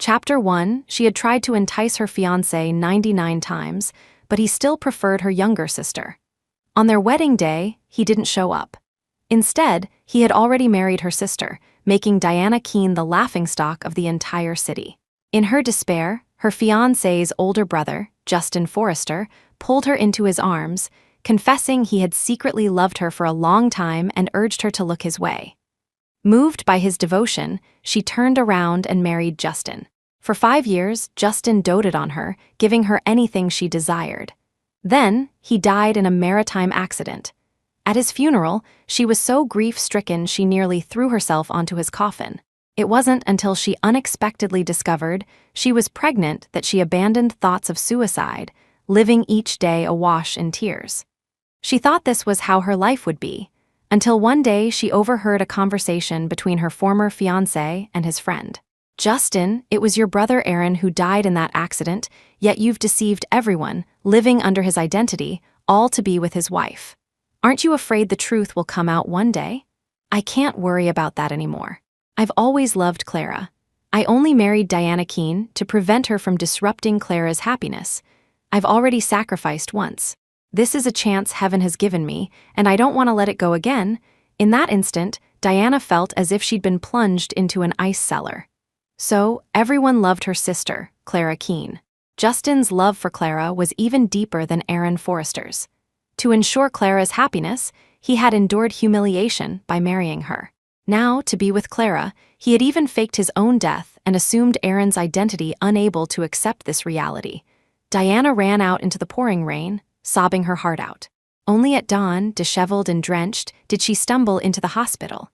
Chapter 1. She had tried to entice her fiancé 99 times, but he still preferred her younger sister. On their wedding day, he didn't show up. Instead, he had already married her sister, making Diana Keene the laughingstock of the entire city. In her despair, her fiancé's older brother, Justin Forrester, pulled her into his arms, confessing he had secretly loved her for a long time and urged her to look his way. Moved by his devotion, she turned around and married Justin. For 5 years, Justin doted on her, giving her anything she desired. Then, he died in a maritime accident. At his funeral, she was so grief-stricken she nearly threw herself onto his coffin. It wasn't until she unexpectedly discovered she was pregnant that she abandoned thoughts of suicide, living each day awash in tears. She thought this was how her life would be, until one day she overheard a conversation between her former fiancé and his friend. "Justin, it was your brother Aaron who died in that accident, yet you've deceived everyone, living under his identity, all to be with his wife. Aren't you afraid the truth will come out one day?" "I can't worry about that anymore. I've always loved Clara. I only married Diana Keene to prevent her from disrupting Clara's happiness. I've already sacrificed once. This is a chance heaven has given me, and I don't want to let it go again." In that instant, Diana felt as if she'd been plunged into an ice cellar. So, everyone loved her sister, Clara Keene. Justin's love for Clara was even deeper than Aaron Forrester's. To ensure Clara's happiness, he had endured humiliation by marrying her. Now, to be with Clara, he had even faked his own death and assumed Aaron's identity, unable to accept this reality. Diana ran out into the pouring rain, sobbing her heart out. Only at dawn, disheveled and drenched, did she stumble into the hospital.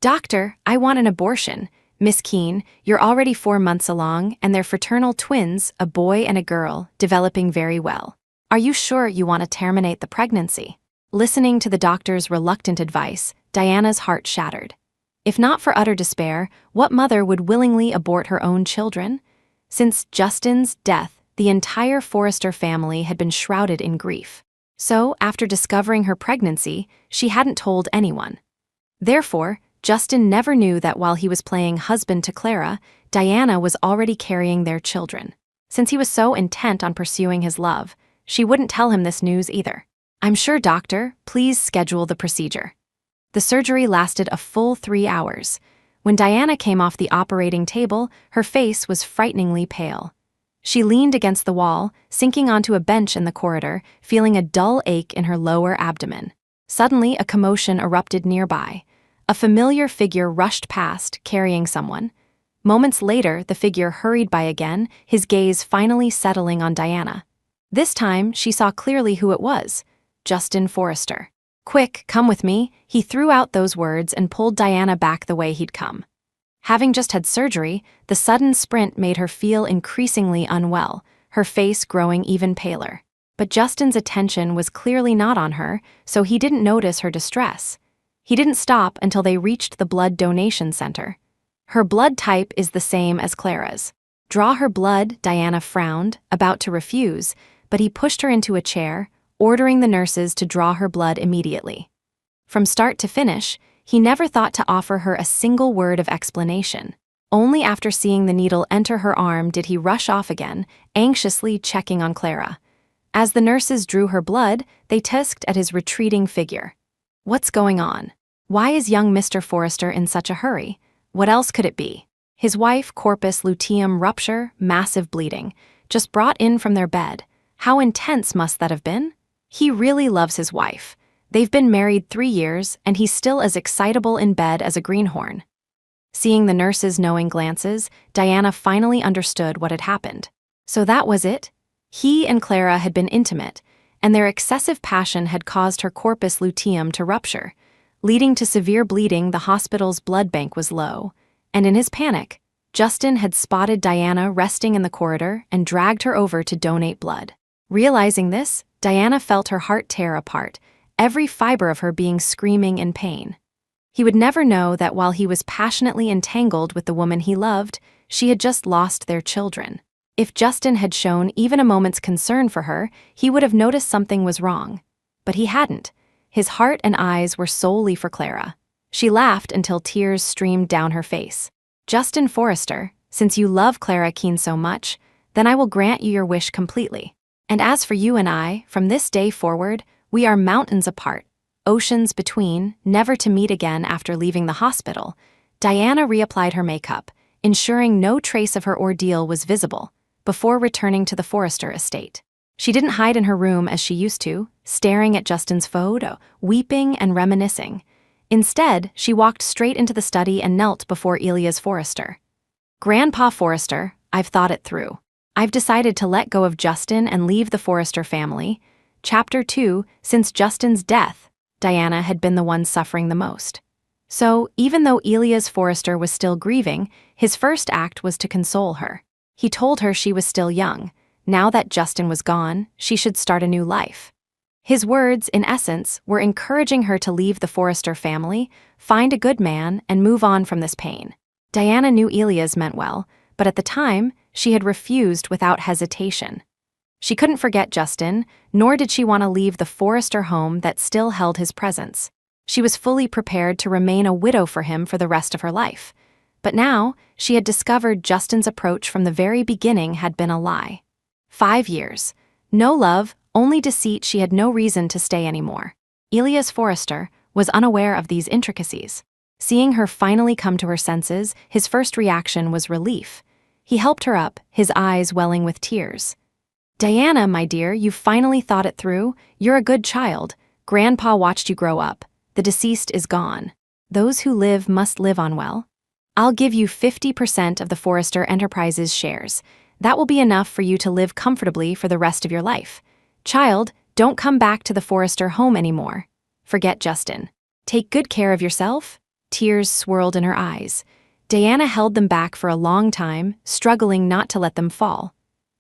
"Doctor, I want an abortion. Miss Keene, you're already 4 months along, and they're fraternal twins, a boy and a girl, developing very well. Are you sure you want to terminate the pregnancy?" Listening to the doctor's reluctant advice, Diana's heart shattered. If not for utter despair, what mother would willingly abort her own children? Since Justin's death, the entire Forrester family had been shrouded in grief. So, after discovering her pregnancy, she hadn't told anyone. Therefore, Justin never knew that while he was playing husband to Clara, Diana was already carrying their children. Since he was so intent on pursuing his love, she wouldn't tell him this news either. "I'm sure, doctor, please schedule the procedure." The surgery lasted a full 3 hours. When Diana came off the operating table, her face was frighteningly pale. She leaned against the wall, sinking onto a bench in the corridor, feeling a dull ache in her lower abdomen. Suddenly, a commotion erupted nearby. A familiar figure rushed past, carrying someone. Moments later, the figure hurried by again, his gaze finally settling on Diana. This time, she saw clearly who it was: Justin Forrester. "Quick, come with me," he threw out those words and pulled Diana back the way he'd come. Having just had surgery, the sudden sprint made her feel increasingly unwell, her face growing even paler. But Justin's attention was clearly not on her, so he didn't notice her distress. He didn't stop until they reached the blood donation center. "Her blood type is the same as Clara's." "Draw her blood," Diana frowned, about to refuse, but he pushed her into a chair, ordering the nurses to draw her blood immediately. From start to finish, he never thought to offer her a single word of explanation. Only after seeing the needle enter her arm did he rush off again, anxiously checking on Clara. As the nurses drew her blood, they tusked at his retreating figure. What's going on? Why is young Mr. Forrester in such a hurry? What else could it be? His wife, corpus luteum rupture, massive bleeding, just brought in from their bed. How intense must that have been? He really loves his wife. They've been married 3 years, and he's still as excitable in bed as a greenhorn. Seeing the nurse's knowing glances, Diana finally understood what had happened. So that was it? He and Clara had been intimate, and their excessive passion had caused her corpus luteum to rupture. Leading to severe bleeding, the hospital's blood bank was low, and in his panic, Justin had spotted Diana resting in the corridor and dragged her over to donate blood. Realizing this, Diana felt her heart tear apart, every fiber of her being screaming in pain. He would never know that while he was passionately entangled with the woman he loved, she had just lost their children. If Justin had shown even a moment's concern for her, he would have noticed something was wrong. But he hadn't. His heart and eyes were solely for Clara. She laughed until tears streamed down her face. "Justin Forrester," Since you love Clara Keene so much, then I will grant you your wish completely. And as for you and I, from this day forward, we are mountains apart, oceans between, never to meet again after leaving the hospital. Diana reapplied her makeup, ensuring no trace of her ordeal was visible, before returning to the Forrester estate. She didn't hide in her room as she used to, staring at Justin's photo, weeping and reminiscing. Instead, she walked straight into the study and knelt before Elias Forrester. Grandpa Forrester, I've thought it through. I've decided to let go of Justin and leave the Forrester family. Chapter 2, since Justin's death, Diana had been the one suffering the most. So, even though Elias Forrester was still grieving, his first act was to console her. He told her she was still young. Now that Justin was gone, she should start a new life. His words, in essence, were encouraging her to leave the Forrester family, find a good man, and move on from this pain. Diana knew Elias meant well, but at the time, she had refused without hesitation. She couldn't forget Justin, nor did she want to leave the Forrester home that still held his presence. She was fully prepared to remain a widow for him for the rest of her life. But now, she had discovered Justin's approach from the very beginning had been a lie. 5 years. No love, only deceit. She had no reason to stay anymore. Elias Forrester was unaware of these intricacies. Seeing her finally come to her senses, his first reaction was relief. He helped her up, his eyes welling with tears. Diana, my dear, you've finally thought it through. You're a good child. Grandpa watched you grow up. The deceased is gone. Those who live must live on well. I'll give you 50% of the Forrester Enterprises shares. That will be enough for you to live comfortably for the rest of your life. Child, don't come back to the Forrester home anymore. Forget Justin. Take good care of yourself. Tears swirled in her eyes. Diana held them back for a long time, struggling not to let them fall.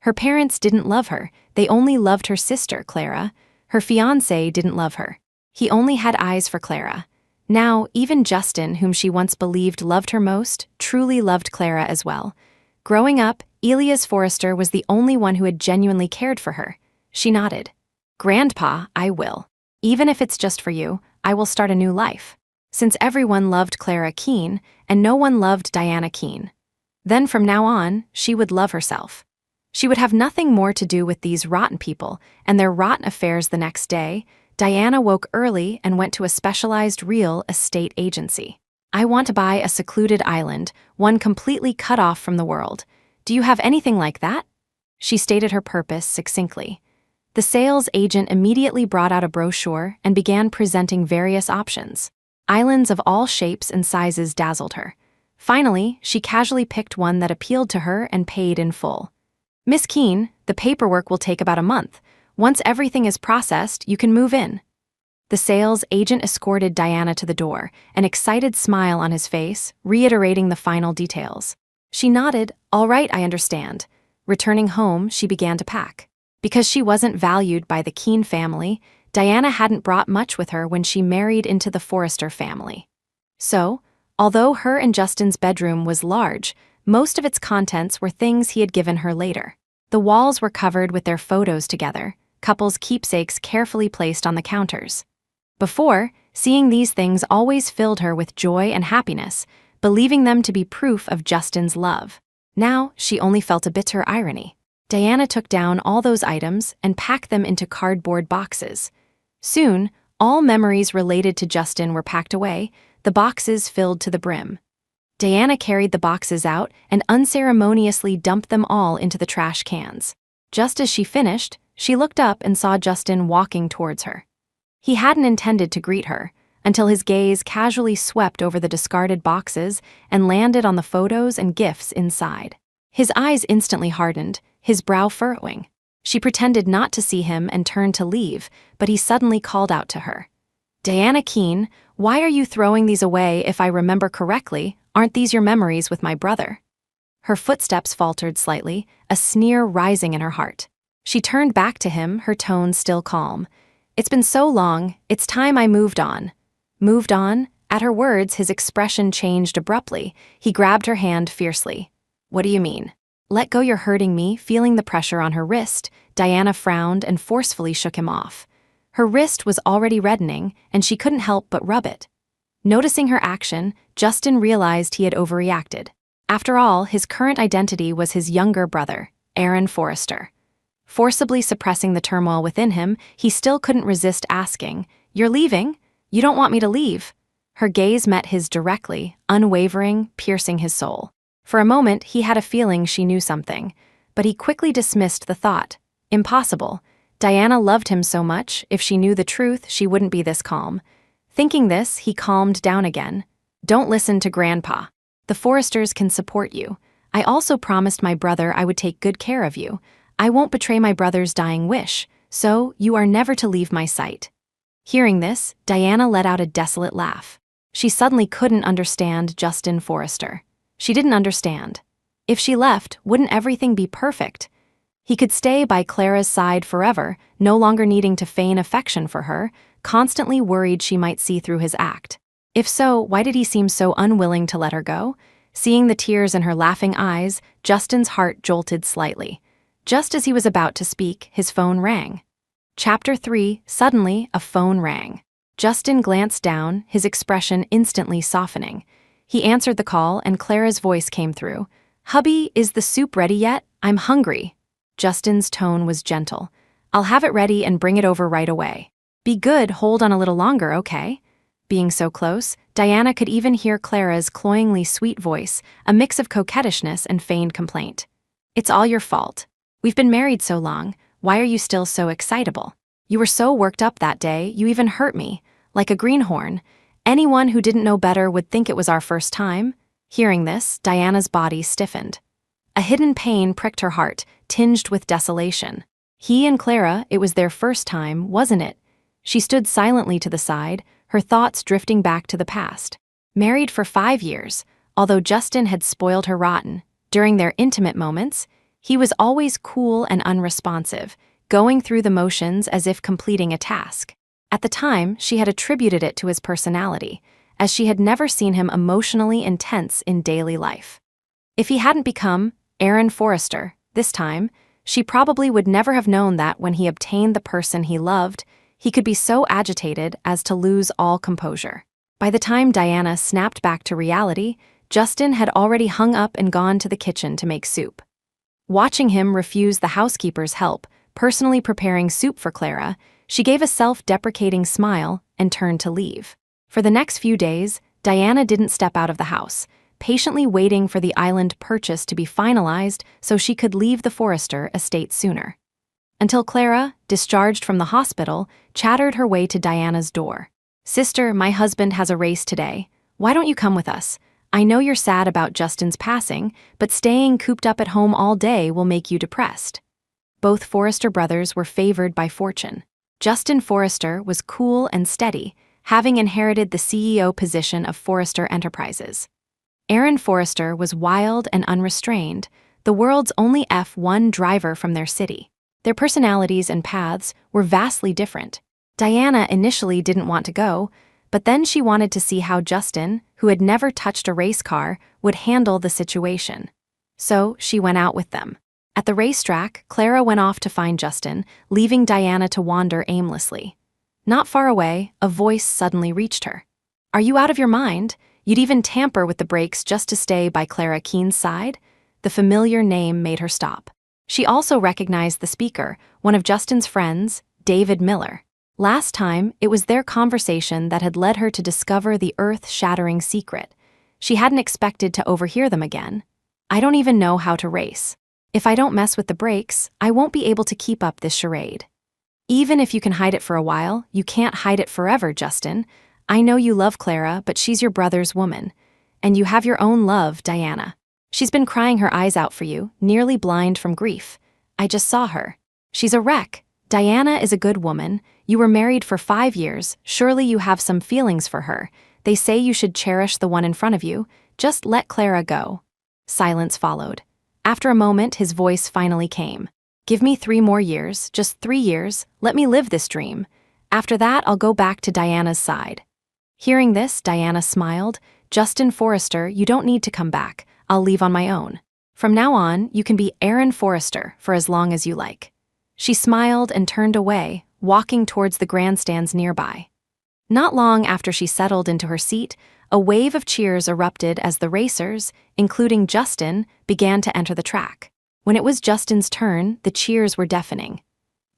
Her parents didn't love her. They only loved her sister, Clara. Her fiancé didn't love her. He only had eyes for Clara. Now, even Justin, whom she once believed loved her most, truly loved Clara as well. Growing up, Elias Forrester was the only one who had genuinely cared for her. She nodded. Grandpa, I will. Even if it's just for you, I will start a new life. Since everyone loved Clara Keene, and no one loved Diana Keene. Then from now on, she would love herself. She would have nothing more to do with these rotten people and their rotten affairs. The next day, Diana woke early and went to a specialized real estate agency. I want to buy a secluded island, one completely cut off from the world. Do you have anything like that? She stated her purpose succinctly. The sales agent immediately brought out a brochure and began presenting various options. Islands of all shapes and sizes dazzled her. Finally, she casually picked one that appealed to her and paid in full. Miss Keene, the paperwork will take about a month. Once everything is processed, you can move in. The sales agent escorted Diana to the door, an excited smile on his face, reiterating the final details. She nodded, all right, I understand. Returning home, she began to pack. Because she wasn't valued by the Keene family, Diana hadn't brought much with her when she married into the Forrester family. So, although her and Justin's bedroom was large, most of its contents were things he had given her later. The walls were covered with their photos together, couples' keepsakes carefully placed on the counters. Before, seeing these things always filled her with joy and happiness, believing them to be proof of Justin's love. Now, she only felt a bitter irony. Diana took down all those items and packed them into cardboard boxes. Soon, all memories related to Justin were packed away, the boxes filled to the brim. Diana carried the boxes out and unceremoniously dumped them all into the trash cans. Just as she finished, she looked up and saw Justin walking towards her. He hadn't intended to greet her, until his gaze casually swept over the discarded boxes and landed on the photos and gifts inside. His eyes instantly hardened, his brow furrowing. She pretended not to see him and turned to leave, but he suddenly called out to her. Diana Keene, why are you throwing these away? If I remember correctly, aren't these your memories with my brother? Her footsteps faltered slightly, a sneer rising in her heart. She turned back to him, her tone still calm. It's been so long, it's time I moved on. Moved on? At her words, his expression changed abruptly. He grabbed her hand fiercely. What do you mean? Let go, you're hurting me. Feeling the pressure on her wrist, Diana frowned and forcefully shook him off. Her wrist was already reddening, and she couldn't help but rub it. Noticing her action, Justin realized he had overreacted. After all, his current identity was his younger brother, Aaron Forrester. Forcibly suppressing the turmoil within him, he still couldn't resist asking, "You're leaving? You don't want me to leave?" Her gaze met his directly, unwavering, piercing his soul. For a moment, he had a feeling she knew something, but he quickly dismissed the thought. Impossible. Diana loved him so much, if she knew the truth, she wouldn't be this calm. Thinking this, he calmed down again. "Don't listen to Grandpa. The Forresters can support you. I also promised my brother I would take good care of you. I won't betray my brother's dying wish, so you are never to leave my sight." Hearing this, Diana let out a desolate laugh. She suddenly couldn't understand Justin Forrester. She didn't understand. If she left, wouldn't everything be perfect? He could stay by Clara's side forever, no longer needing to feign affection for her, constantly worried she might see through his act. If so, why did he seem so unwilling to let her go? Seeing the tears in her laughing eyes, Justin's heart jolted slightly. Just as he was about to speak, his phone rang. Chapter 3. Suddenly, a phone rang. Justin glanced down, his expression instantly softening. He answered the call, and Clara's voice came through. "Hubby, is the soup ready yet? I'm hungry." Justin's tone was gentle. "I'll have it ready and bring it over right away." "Be good, hold on a little longer, okay?" Being so close, Diana could even hear Clara's cloyingly sweet voice, a mix of coquettishness and feigned complaint. "It's all your fault. We've been married so long, why are you still so excitable? You were so worked up that day, you even hurt me, like a greenhorn. Anyone who didn't know better would think it was our first time." Hearing this, Diana's body stiffened. A hidden pain pricked her heart, tinged with desolation. He and Clara, it was their first time, wasn't it? She stood silently to the side, her thoughts drifting back to the past. Married for 5 years, although Justin had spoiled her rotten, during their intimate moments, he was always cool and unresponsive, going through the motions as if completing a task. At the time, she had attributed it to his personality, as she had never seen him emotionally intense in daily life. If he hadn't become Aaron Forrester this time, she probably would never have known that when he obtained the person he loved, he could be so agitated as to lose all composure. By the time Diana snapped back to reality, Justin had already hung up and gone to the kitchen to make soup. Watching him refuse the housekeeper's help, personally preparing soup for Clara, she gave a self-deprecating smile and turned to leave. For the next few days, Diana didn't step out of the house, patiently waiting for the island purchase to be finalized so she could leave the Forrester estate sooner. Until Clara, discharged from the hospital, chattered her way to Diana's door. "Sister, my husband has a race today. Why don't you come with us? I know you're sad about Justin's passing, but staying cooped up at home all day will make you depressed." Both Forrester brothers were favored by fortune. Justin Forrester was cool and steady, having inherited the CEO position of Forrester Enterprises. Aaron Forrester was wild and unrestrained, the world's only F1 driver from their city. Their personalities and paths were vastly different. Diana initially didn't want to go, but then she wanted to see how Justin, who had never touched a race car, would handle the situation. So she went out with them. At the racetrack, Clara went off to find Justin, leaving Diana to wander aimlessly. Not far away, a voice suddenly reached her. "Are you out of your mind? You'd even tamper with the brakes just to stay by Clara Keene's side?" The familiar name made her stop. She also recognized the speaker, one of Justin's friends, David Miller. Last time, it was their conversation that had led her to discover the earth-shattering secret. She hadn't expected to overhear them again. "I don't even know how to race. If I don't mess with the brakes, I won't be able to keep up this charade." "Even if you can hide it for a while, you can't hide it forever, Justin. I know you love Clara, but she's your brother's woman. And you have your own love, Diana. She's been crying her eyes out for you, nearly blind from grief. I just saw her. She's a wreck. Diana is a good woman. You were married for 5 years. Surely you have some feelings for her. They say you should cherish the one in front of you. Just let Clara go." Silence followed. After a moment, his voice finally came. "Give me 3 more years, just 3 years. Let me live this dream. After that, I'll go back to Diana's side." Hearing this, Diana smiled. "Justin Forrester, you don't need to come back. I'll leave on my own. From now on, you can be Aaron Forrester for as long as you like." She smiled and turned away, walking towards the grandstands nearby. Not long after she settled into her seat, a wave of cheers erupted as the racers, including Justin, began to enter the track. When it was Justin's turn, the cheers were deafening.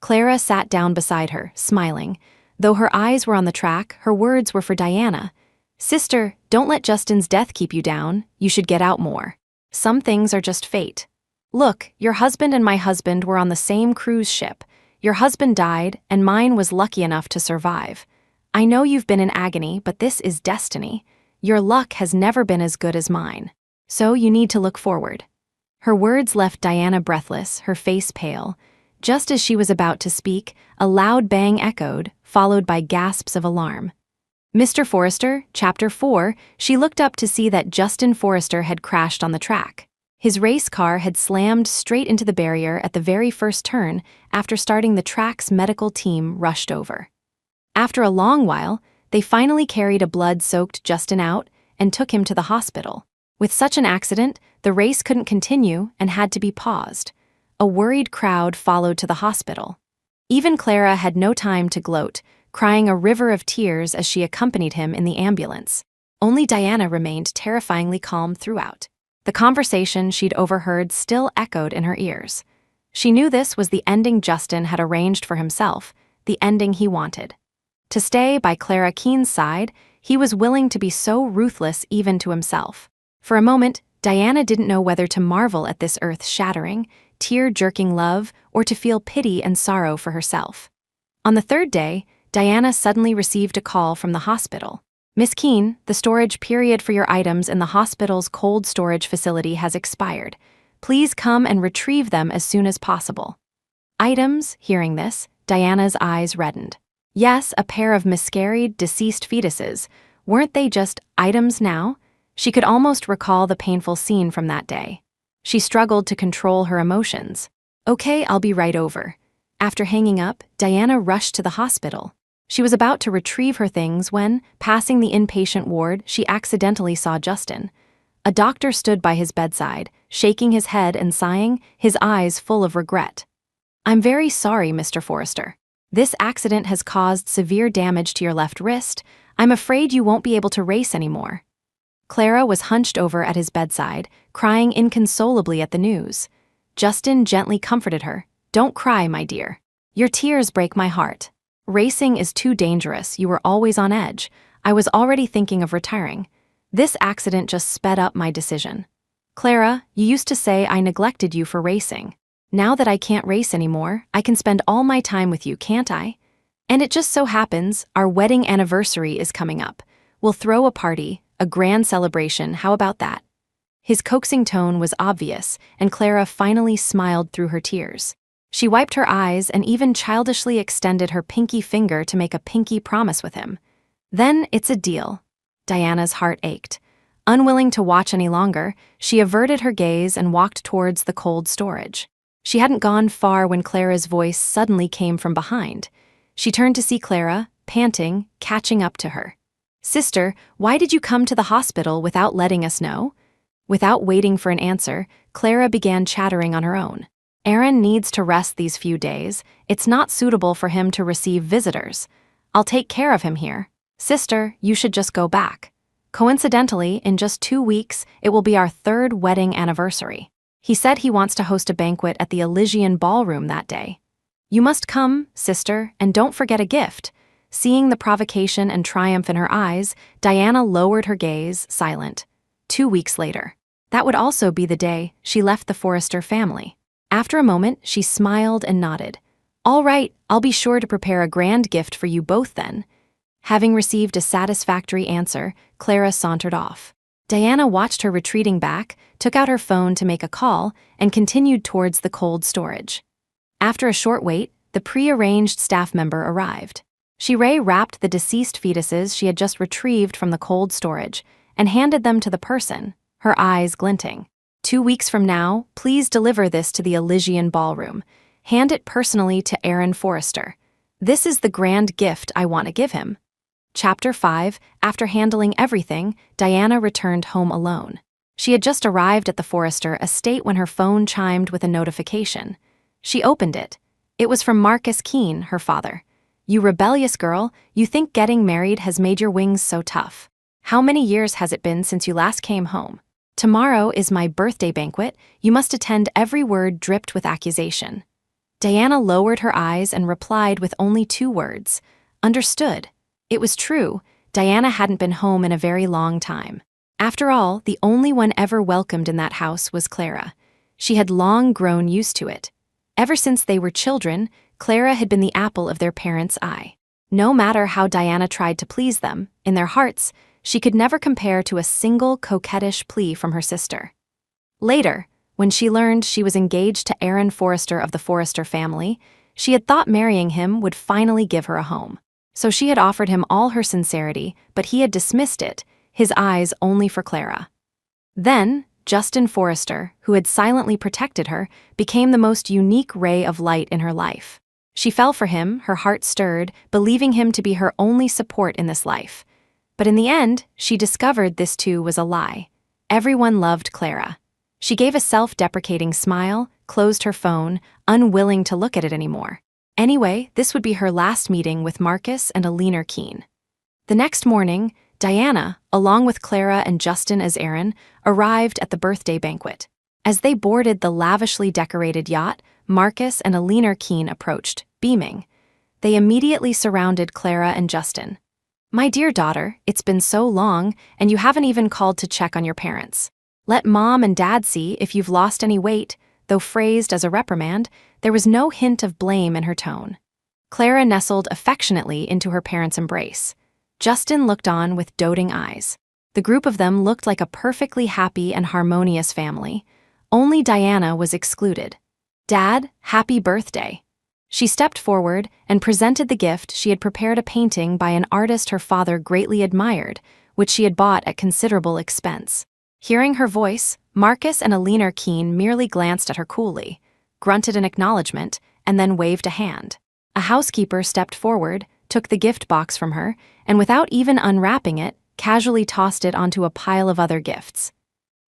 Clara sat down beside her, smiling. Though her eyes were on the track, her words were for Diana. "Sister, don't let Justin's death keep you down. You should get out more. Some things are just fate. Look, your husband and my husband were on the same cruise ship. Your husband died, and mine was lucky enough to survive. I know you've been in agony, but this is destiny. Your luck has never been as good as mine. So you need to look forward." Her words left Diana breathless, her face pale. Just as she was about to speak, a loud bang echoed, followed by gasps of alarm. Mr. Forrester, Chapter 4, she looked up to see that Justin Forrester had crashed on the track. His race car had slammed straight into the barrier at the very first turn after starting. The track's medical team rushed over. After a long while, they finally carried a blood-soaked Justin out and took him to the hospital. With such an accident, the race couldn't continue and had to be paused. A worried crowd followed to the hospital. Even Clara had no time to gloat, crying a river of tears as she accompanied him in the ambulance. Only Diana remained terrifyingly calm throughout. The conversation she'd overheard still echoed in her ears. She knew this was the ending Justin had arranged for himself, the ending he wanted. To stay by Clara Keene's side, he was willing to be so ruthless even to himself. For a moment, Diana didn't know whether to marvel at this earth-shattering, tear-jerking love or to feel pity and sorrow for herself. On the third day, Diana suddenly received a call from the hospital. "Miss Keene, the storage period for your items in the hospital's cold storage facility has expired. Please come and retrieve them as soon as possible." Items, hearing this, Diana's eyes reddened. Yes, a pair of miscarried, deceased fetuses. Weren't they just items now? She could almost recall the painful scene from that day. She struggled to control her emotions. "Okay, I'll be right over." After hanging up, Diana rushed to the hospital. She was about to retrieve her things when, passing the inpatient ward, she accidentally saw Justin. A doctor stood by his bedside, shaking his head and sighing, his eyes full of regret. "I'm very sorry, Mr. Forrester. This accident has caused severe damage to your left wrist. I'm afraid you won't be able to race anymore." Clara was hunched over at his bedside, crying inconsolably at the news. Justin gently comforted her. "Don't cry, my dear. Your tears break my heart. Racing is too dangerous. You were always on edge. I was already thinking of retiring. This accident just sped up my decision. Clara, you used to say I neglected you for racing. Now that I can't race anymore, I can spend all my time with you, can't I? And it just so happens our wedding anniversary is coming up. We'll throw a party, a grand celebration, how about that?" His coaxing tone was obvious, and Clara finally smiled through her tears. She wiped her eyes and even childishly extended her pinky finger to make a pinky promise with him. "Then it's a deal." Diana's heart ached. Unwilling to watch any longer, she averted her gaze and walked towards the cold storage. She hadn't gone far when Clara's voice suddenly came from behind. She turned to see Clara, panting, catching up to her. "Sister, why did you come to the hospital without letting us know?" Without waiting for an answer, Clara began chattering on her own. "Aaron needs to rest these few days. It's not suitable for him to receive visitors. I'll take care of him here. Sister, you should just go back. Coincidentally, in just 2 weeks, it will be our 3rd wedding anniversary. He said he wants to host a banquet at the Elysian Ballroom that day. You must come, sister, and don't forget a gift." Seeing the provocation and triumph in her eyes, Diana lowered her gaze, silent. 2 weeks later. That would also be the day she left the Forrester family. After a moment, she smiled and nodded. "All right, I'll be sure to prepare a grand gift for you both then." Having received a satisfactory answer, Clara sauntered off. Diana watched her retreating back, took out her phone to make a call, and continued towards the cold storage. After a short wait, the pre-arranged staff member arrived. She wrapped the deceased fetuses she had just retrieved from the cold storage and handed them to the person, her eyes glinting. 2 weeks from now, please deliver this to the Elysian Ballroom. Hand it personally to Aaron Forrester. This is the grand gift I want to give him." Chapter 5, after handling everything, Diana returned home alone. She had just arrived at the Forrester estate when her phone chimed with a notification. She opened it. It was from Marcus Keene, her father. "You rebellious girl, you think getting married has made your wings so tough. How many years has it been since you last came home? Tomorrow is my birthday banquet, you must attend." Every word dripped with accusation. Diana lowered her eyes and replied with only 2 words, "Understood." It was true, Diana hadn't been home in a very long time. After all, the only one ever welcomed in that house was Clara. She had long grown used to it. Ever since they were children, Clara had been the apple of their parents' eye. No matter how Diana tried to please them, in their hearts, she could never compare to a single coquettish plea from her sister. Later, when she learned she was engaged to Aaron Forrester of the Forrester family, she had thought marrying him would finally give her a home. So she had offered him all her sincerity, but he had dismissed it, his eyes only for Clara. Then, Justin Forrester, who had silently protected her, became the most unique ray of light in her life. She fell for him, her heart stirred, believing him to be her only support in this life. But in the end, she discovered this too was a lie. Everyone loved Clara. She gave a self-deprecating smile, closed her phone, unwilling to look at it anymore. Anyway, this would be her last meeting with Marcus and Alina Keene. The next morning, Diana, along with Clara and Justin as Aaron, arrived at the birthday banquet. As they boarded the lavishly decorated yacht, Marcus and Alina Keene approached, beaming. They immediately surrounded Clara and Justin. "My dear daughter, it's been so long, and you haven't even called to check on your parents. Let Mom and Dad see if you've lost any weight." Though phrased as a reprimand, there was no hint of blame in her tone. Clara nestled affectionately into her parents' embrace. Justin looked on with doting eyes. The group of them looked like a perfectly happy and harmonious family. Only Diana was excluded. "Dad, happy birthday." She stepped forward and presented the gift. She had prepared a painting by an artist her father greatly admired, which she had bought at considerable expense. Hearing her voice, Marcus and Alina Keene merely glanced at her coolly, grunted in acknowledgement, and then waved a hand. A housekeeper stepped forward, took the gift box from her, and without even unwrapping it, casually tossed it onto a pile of other gifts.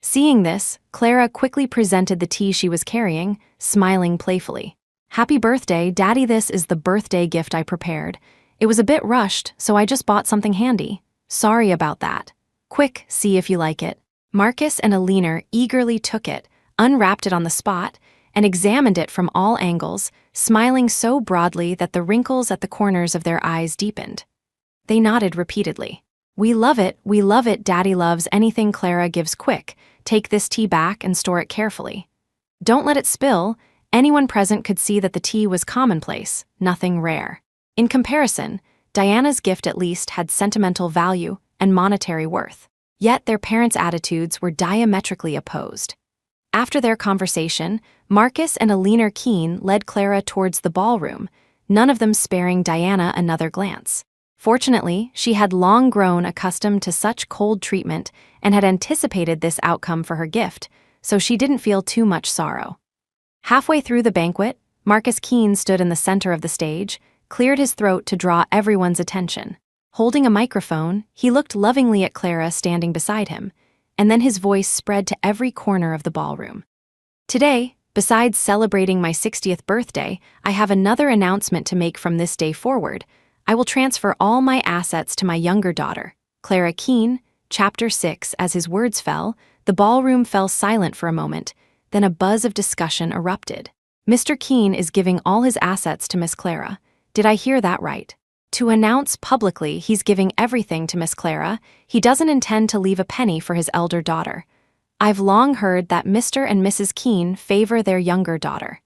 Seeing this, Clara quickly presented the tea she was carrying, smiling playfully. "Happy birthday, Daddy. This is the birthday gift I prepared. It was a bit rushed, so I just bought something handy. Sorry about that. Quick, see if you like it." Marcus and Alina eagerly took it, unwrapped it on the spot, and examined it from all angles, smiling so broadly that the wrinkles at the corners of their eyes deepened. They nodded repeatedly. We love it, Daddy loves anything Clara gives. Quick, take this tea back and store it carefully. Don't let it spill." Anyone present could see that the tea was commonplace, nothing rare. In comparison, Diana's gift at least had sentimental value and monetary worth. Yet their parents' attitudes were diametrically opposed. After their conversation, Marcus and Alina Keene led Clara towards the ballroom, none of them sparing Diana another glance. Fortunately, she had long grown accustomed to such cold treatment and had anticipated this outcome for her gift, so she didn't feel too much sorrow. Halfway through the banquet, Marcus Keene stood in the center of the stage, cleared his throat to draw everyone's attention. Holding a microphone, he looked lovingly at Clara standing beside him, and then his voice spread to every corner of the ballroom. "Today, besides celebrating my 60th birthday, I have another announcement to make. From this day forward, I will transfer all my assets to my younger daughter, Clara Keene." Chapter 6. As his words fell, the ballroom fell silent for a moment, then a buzz of discussion erupted. "Mr. Keene is giving all his assets to Miss Clara. Did I hear that right? To announce publicly he's giving everything to Miss Clara, he doesn't intend to leave a penny for his elder daughter. I've long heard that Mr. and Mrs. Keene favor their younger daughter.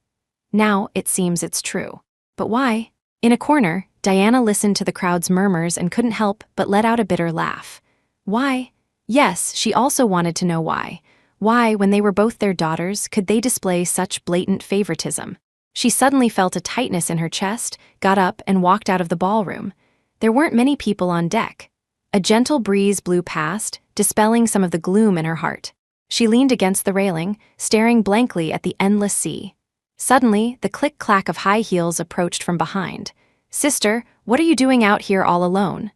Now it seems it's true. But why?" In a corner, Diana listened to the crowd's murmurs and couldn't help but let out a bitter laugh. Why? Yes, she also wanted to know why. Why, when they were both their daughters, could they display such blatant favoritism? She suddenly felt a tightness in her chest, got up, and walked out of the ballroom. There weren't many people on deck. A gentle breeze blew past, dispelling some of the gloom in her heart. She leaned against the railing, staring blankly at the endless sea. Suddenly, the click-clack of high heels approached from behind. "Sister, what are you doing out here all alone?"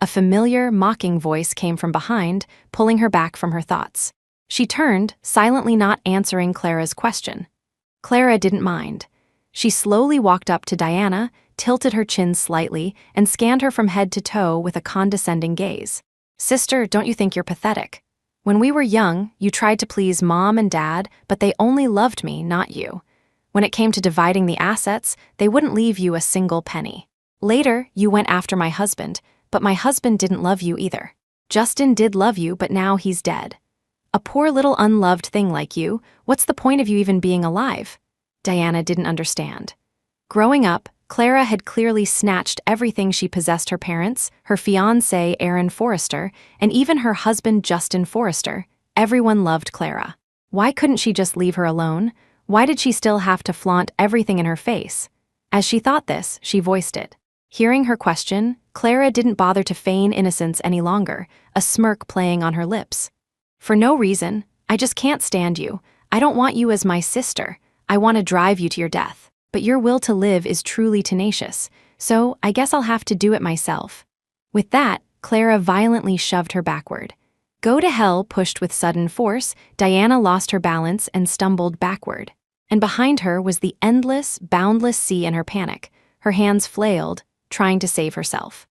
A familiar, mocking voice came from behind, pulling her back from her thoughts. She turned, silently not answering Clara's question. Clara didn't mind. She slowly walked up to Diana, tilted her chin slightly and scanned her from head to toe with a condescending gaze. "Sister, don't you think you're pathetic? When we were young, you tried to please Mom and Dad, but they only loved me, not you. When it came to dividing the assets, they wouldn't leave you a single penny. Later, you went after my husband, but my husband didn't love you either. Justin did love you, but now he's dead. A poor little unloved thing like you, what's the point of you even being alive?" Diana didn't understand. Growing up, Clara had clearly snatched everything she possessed: her parents, her fiancé Aaron Forrester, and even her husband Justin Forrester. Everyone loved Clara. Why couldn't she just leave her alone? Why did she still have to flaunt everything in her face? As she thought this, she voiced it. Hearing her question, Clara didn't bother to feign innocence any longer, a smirk playing on her lips. "For no reason. I just can't stand you. I don't want you as my sister. I want to drive you to your death. But your will to live is truly tenacious, so I guess I'll have to do it myself." With that, Clara violently shoved her backward. Go to hell pushed with sudden force, Diana lost her balance and stumbled backward. And behind her was the endless, boundless sea in her panic. Her hands flailed, trying to save herself.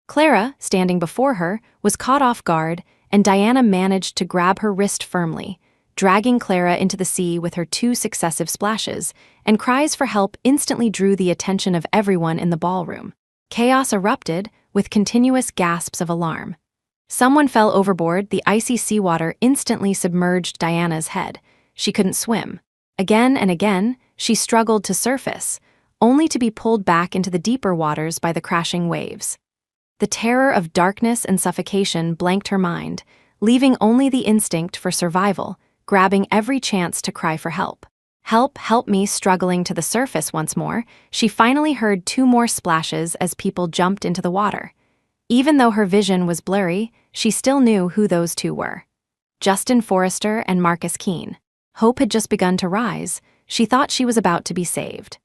Clara, standing before her, was caught off guard, and Diana managed to grab her wrist firmly, dragging Clara into the sea with her 2 successive splashes, and cries for help instantly drew the attention of everyone in the ballroom. Chaos erupted, with continuous gasps of alarm. Someone fell overboard. The icy seawater instantly submerged Diana's head. She couldn't swim. Again and again, she struggled to surface, only to be pulled back into the deeper waters by the crashing waves. The terror of darkness and suffocation blanked her mind, leaving only the instinct for survival, grabbing every chance to cry for help. "Help, help me!" Struggling to the surface once more, she finally heard 2 more splashes as people jumped into the water. Even though her vision was blurry, she still knew who those 2 were. Justin Forrester and Marcus Keene. Hope had just begun to rise. She thought she was about to be saved.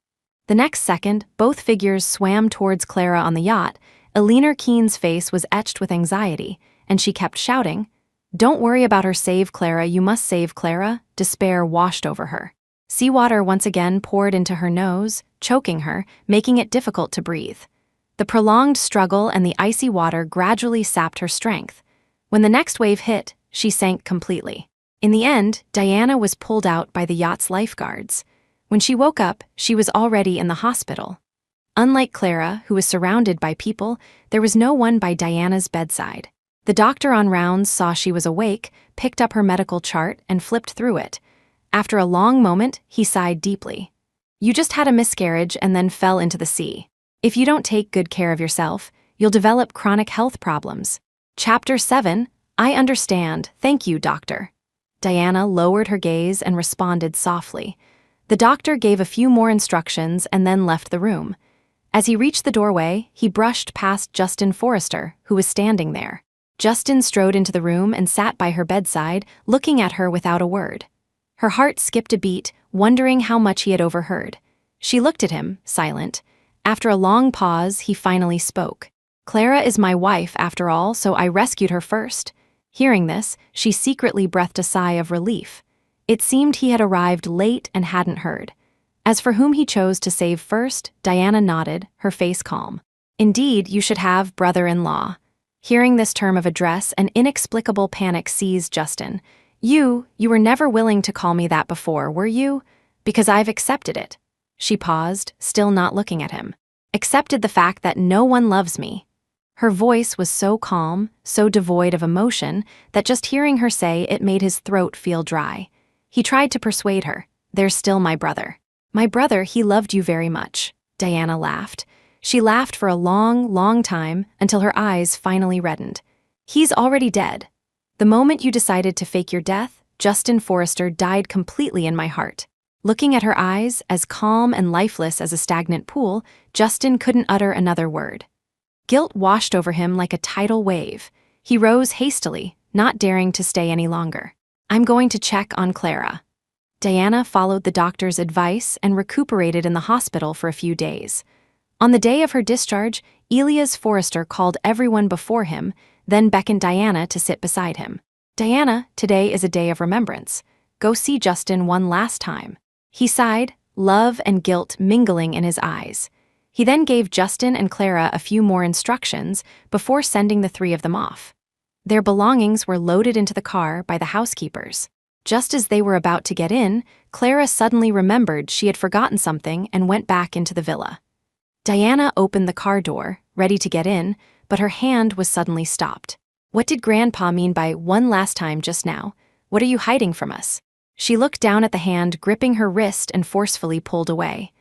The next second, both figures swam towards Clara on the yacht. Eleanor Keene's face was etched with anxiety, and she kept shouting, "Don't worry about her, save Clara, you must save Clara." Despair washed over her. Seawater once again poured into her nose, choking her, making it difficult to breathe. The prolonged struggle and the icy water gradually sapped her strength. When the next wave hit, she sank completely. In the end, Diana was pulled out by the yacht's lifeguards. When she woke up, she was already in the hospital. Unlike Clara, who was surrounded by people, there was no one by Diana's bedside. The doctor on rounds saw she was awake, picked up her medical chart, and flipped through it. After a long moment, he sighed deeply. "You just had a miscarriage and then fell into the sea. If you don't take good care of yourself, you'll develop chronic health problems." Chapter 7, I understand. Thank you, doctor. Diana lowered her gaze and responded softly. The doctor gave a few more instructions and then left the room. As he reached the doorway, he brushed past Justin Forrester, who was standing there. Justin strode into the room and sat by her bedside, looking at her without a word. Her heart skipped a beat, wondering how much he had overheard. She looked at him, silent. After a long pause, he finally spoke. "Clara is my wife, after all, so I rescued her first." Hearing this, she secretly breathed a sigh of relief. It seemed he had arrived late and hadn't heard. As for whom he chose to save first, Diana nodded, her face calm. "Indeed, you should have brother-in-law." Hearing this term of address, an inexplicable panic seized Justin. You were never willing to call me that before, were you? Because I've accepted it." She paused, still not looking at him. "Accepted the fact that no one loves me." Her voice was so calm, so devoid of emotion, that just hearing her say it made his throat feel dry. He tried to persuade her. "There's still my brother." "My brother, he loved you very much." Diana laughed. She laughed for a long, long time until her eyes finally reddened. "He's already dead. The moment you decided to fake your death, Justin Forrester died completely in my heart." Looking at her eyes, as calm and lifeless as a stagnant pool, Justin couldn't utter another word. Guilt washed over him like a tidal wave. He rose hastily, not daring to stay any longer. "I'm going to check on Clara." Diana followed the doctor's advice and recuperated in the hospital for a few days. On the day of her discharge, Elias Forrester called everyone before him, then beckoned Diana to sit beside him. "Diana, today is a day of remembrance. Go see Justin one last time." He sighed, love and guilt mingling in his eyes. He then gave Justin and Clara a few more instructions before sending the three of them off. Their belongings were loaded into the car by the housekeepers. Just as they were about to get in, Clara suddenly remembered she had forgotten something and went back into the villa. Diana opened the car door, ready to get in, but her hand was suddenly stopped. What did Grandpa mean by "one last time" just now? What are you hiding from us? She looked down at the hand gripping her wrist and forcefully pulled away.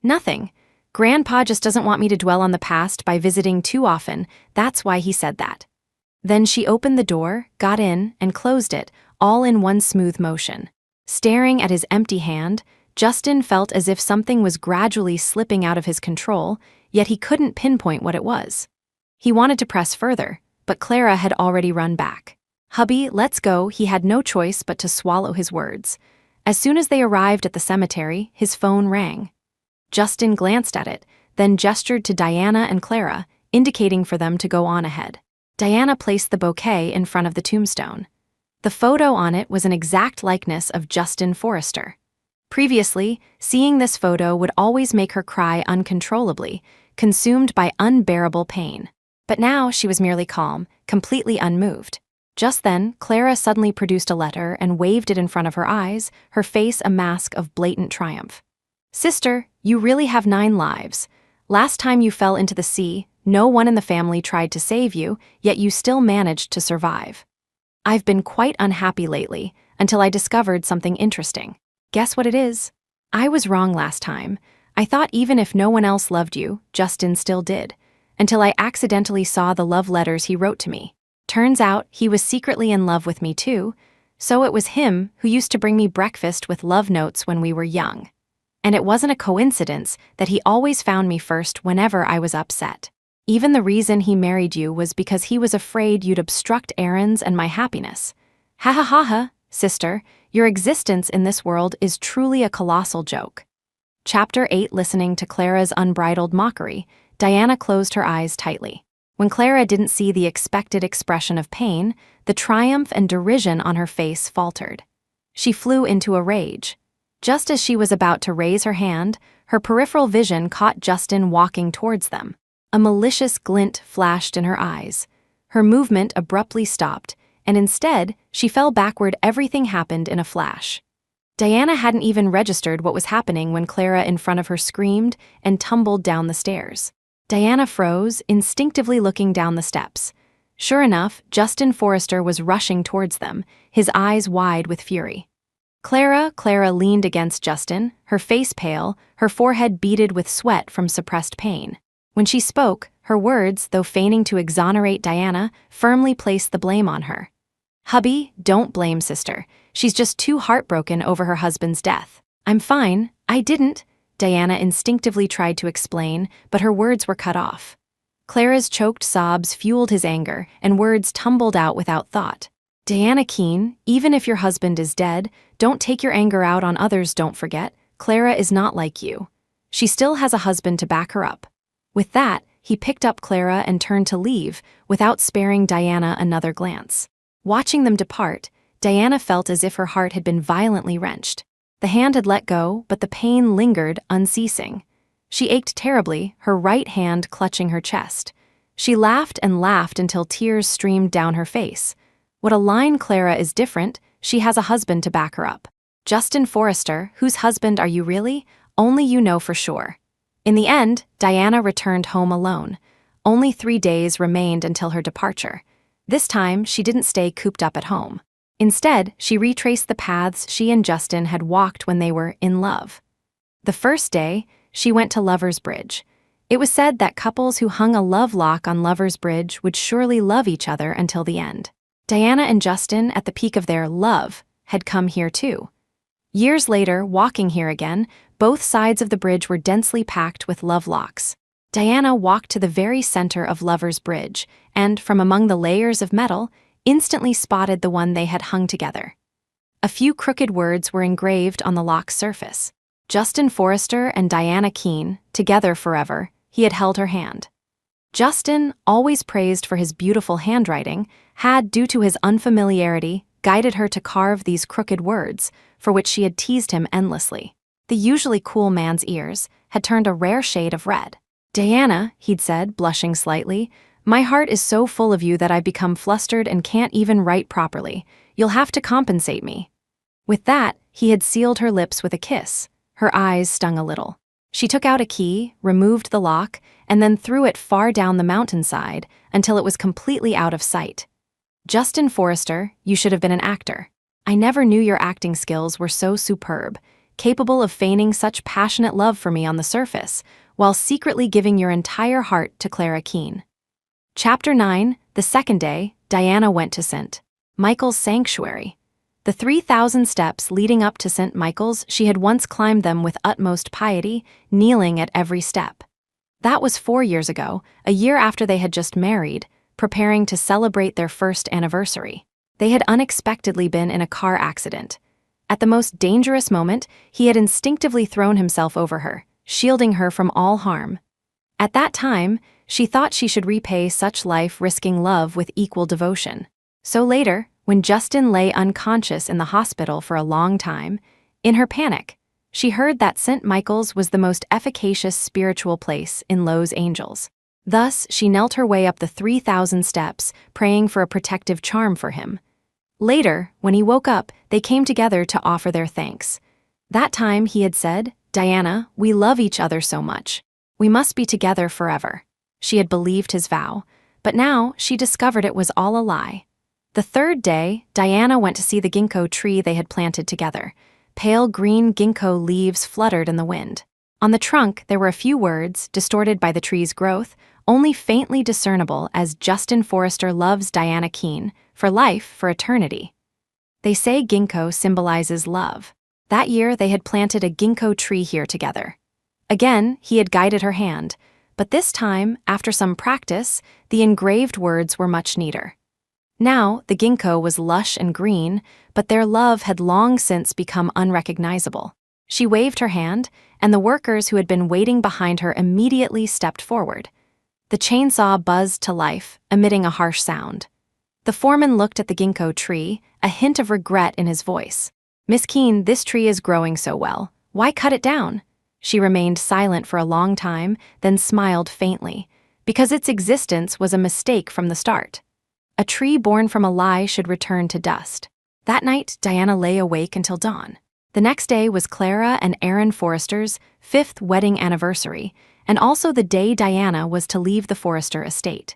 Nothing. Grandpa just doesn't want me to dwell on the past by visiting too often, that's why he said that. Then she opened the door, got in, and closed it, all in one smooth motion. Staring at his empty hand, Justin felt as if something was gradually slipping out of his control, yet he couldn't pinpoint what it was. He wanted to press further, but Clara had already run back. "Hubby, let's go." He had no choice but to swallow his words. As soon as they arrived at the cemetery, his phone rang. Justin glanced at it, then gestured to Diana and Clara, indicating for them to go on ahead. Diana placed the bouquet in front of the tombstone. The photo on it was an exact likeness of Justin Forrester. Previously, seeing this photo would always make her cry uncontrollably, consumed by unbearable pain. But now she was merely calm, completely unmoved. Just then, Clara suddenly produced a letter and waved it in front of her eyes, her face a mask of blatant triumph. "Sister, you really have 9 lives. Last time you fell into the sea, no one in the family tried to save you, yet you still managed to survive. I've been quite unhappy lately, until I discovered something interesting. Guess what it is? I was wrong last time. I thought even if no one else loved you, Justin still did, until I accidentally saw the love letters he wrote to me. Turns out he was secretly in love with me too, so it was him who used to bring me breakfast with love notes when we were young. And it wasn't a coincidence that he always found me first whenever I was upset. Even the reason he married you was because he was afraid you'd obstruct errands and my happiness. Ha ha ha ha, sister, your existence in this world is truly a colossal joke." Chapter 8. Listening to Clara's unbridled mockery, Diana closed her eyes tightly. When Clara didn't see the expected expression of pain, the triumph and derision on her face faltered. She flew into a rage. Just as she was about to raise her hand, her peripheral vision caught Justin walking towards them. A malicious glint flashed in her eyes. Her movement abruptly stopped, and instead, she fell backward. Everything happened in a flash. Diana hadn't even registered what was happening when Clara in front of her screamed and tumbled down the stairs. Diana froze, instinctively looking down the steps. Sure enough, Justin Forrester was rushing towards them, his eyes wide with fury. Clara leaned against Justin, her face pale, her forehead beaded with sweat from suppressed pain. When she spoke, her words, though feigning to exonerate Diana, firmly placed the blame on her. "Hubby, don't blame sister. She's just too heartbroken over her husband's death. I'm fine, I didn't," Diana instinctively tried to explain, but her words were cut off. Clara's choked sobs fueled his anger, and words tumbled out without thought. "Diana Keene, even if your husband is dead, don't take your anger out on others. Don't forget, Clara is not like you. She still has a husband to back her up." With that, he picked up Clara and turned to leave, without sparing Diana another glance. Watching them depart, Diana felt as if her heart had been violently wrenched. The hand had let go, but the pain lingered, unceasing. She ached terribly, her right hand clutching her chest. She laughed and laughed until tears streamed down her face. What a line. Clara is different, she has a husband to back her up. Justin Forrester, whose husband are you really? Only you know for sure. In the end, Diana returned home alone. Only 3 days remained until her departure. This time, she didn't stay cooped up at home. Instead, she retraced the paths she and Justin had walked when they were in love. The first day, she went to Lover's Bridge. It was said that couples who hung a love lock on Lover's Bridge would surely love each other until the end. Diana and Justin, at the peak of their love, had come here too. Years later, walking here again, both sides of the bridge were densely packed with love locks. Diana walked to the very center of Lover's Bridge, and, from among the layers of metal, instantly spotted the one they had hung together. A few crooked words were engraved on the lock's surface. Justin Forrester and Diana Keene, together forever, he had held her hand. Justin, always praised for his beautiful handwriting, had, due to his unfamiliarity, guided her to carve these crooked words, for which she had teased him endlessly. The usually cool man's ears had turned a rare shade of red. "Diana," he'd said, blushing slightly, "my heart is so full of you that I've become flustered and can't even write properly. You'll have to compensate me." With that, he had sealed her lips with a kiss. Her eyes stung a little. She took out a key, removed the lock, and then threw it far down the mountainside until it was completely out of sight. "Justin Forrester, you should have been an actor. I never knew your acting skills were so superb, capable of feigning such passionate love for me on the surface, while secretly giving your entire heart to Clara Keene." Chapter 9, the second day, Diana went to St. Michael's Sanctuary. The 3,000 steps leading up to St. Michael's, she had once climbed them with utmost piety, kneeling at every step. That was 4 years ago, a year after they had just married, preparing to celebrate their first anniversary. They had unexpectedly been in a car accident. At the most dangerous moment, he had instinctively thrown himself over her, shielding her from all harm. At that time, she thought she should repay such life-risking love with equal devotion. So later, when Justin lay unconscious in the hospital for a long time, in her panic, she heard that St. Michael's was the most efficacious spiritual place in Los Angeles. Thus, she knelt her way up the 3,000 steps, praying for a protective charm for him. Later, when he woke up, they came together to offer their thanks. That time he had said, "Diana, we love each other so much. We must be together forever." She had believed his vow, but now she discovered it was all a lie. The third day, Diana went to see the ginkgo tree they had planted together. Pale green ginkgo leaves fluttered in the wind. On the trunk, there were a few words, distorted by the tree's growth, only faintly discernible as "Justin Forrester loves Diana Keene, for life, for eternity." They say ginkgo symbolizes love. That year, they had planted a ginkgo tree here together. Again, he had guided her hand, but this time, after some practice, the engraved words were much neater. Now, the ginkgo was lush and green, but their love had long since become unrecognizable. She waved her hand, and the workers who had been waiting behind her immediately stepped forward. The chainsaw buzzed to life, emitting a harsh sound. The foreman looked at the ginkgo tree, a hint of regret in his voice. "Miss Keene, this tree is growing so well. Why cut it down?" She remained silent for a long time, then smiled faintly, because its existence was a mistake from the start. A tree born from a lie should return to dust. That night, Diana lay awake until dawn. The next day was Clara and Aaron Forrester's 5th wedding anniversary, and also the day Diana was to leave the Forrester estate.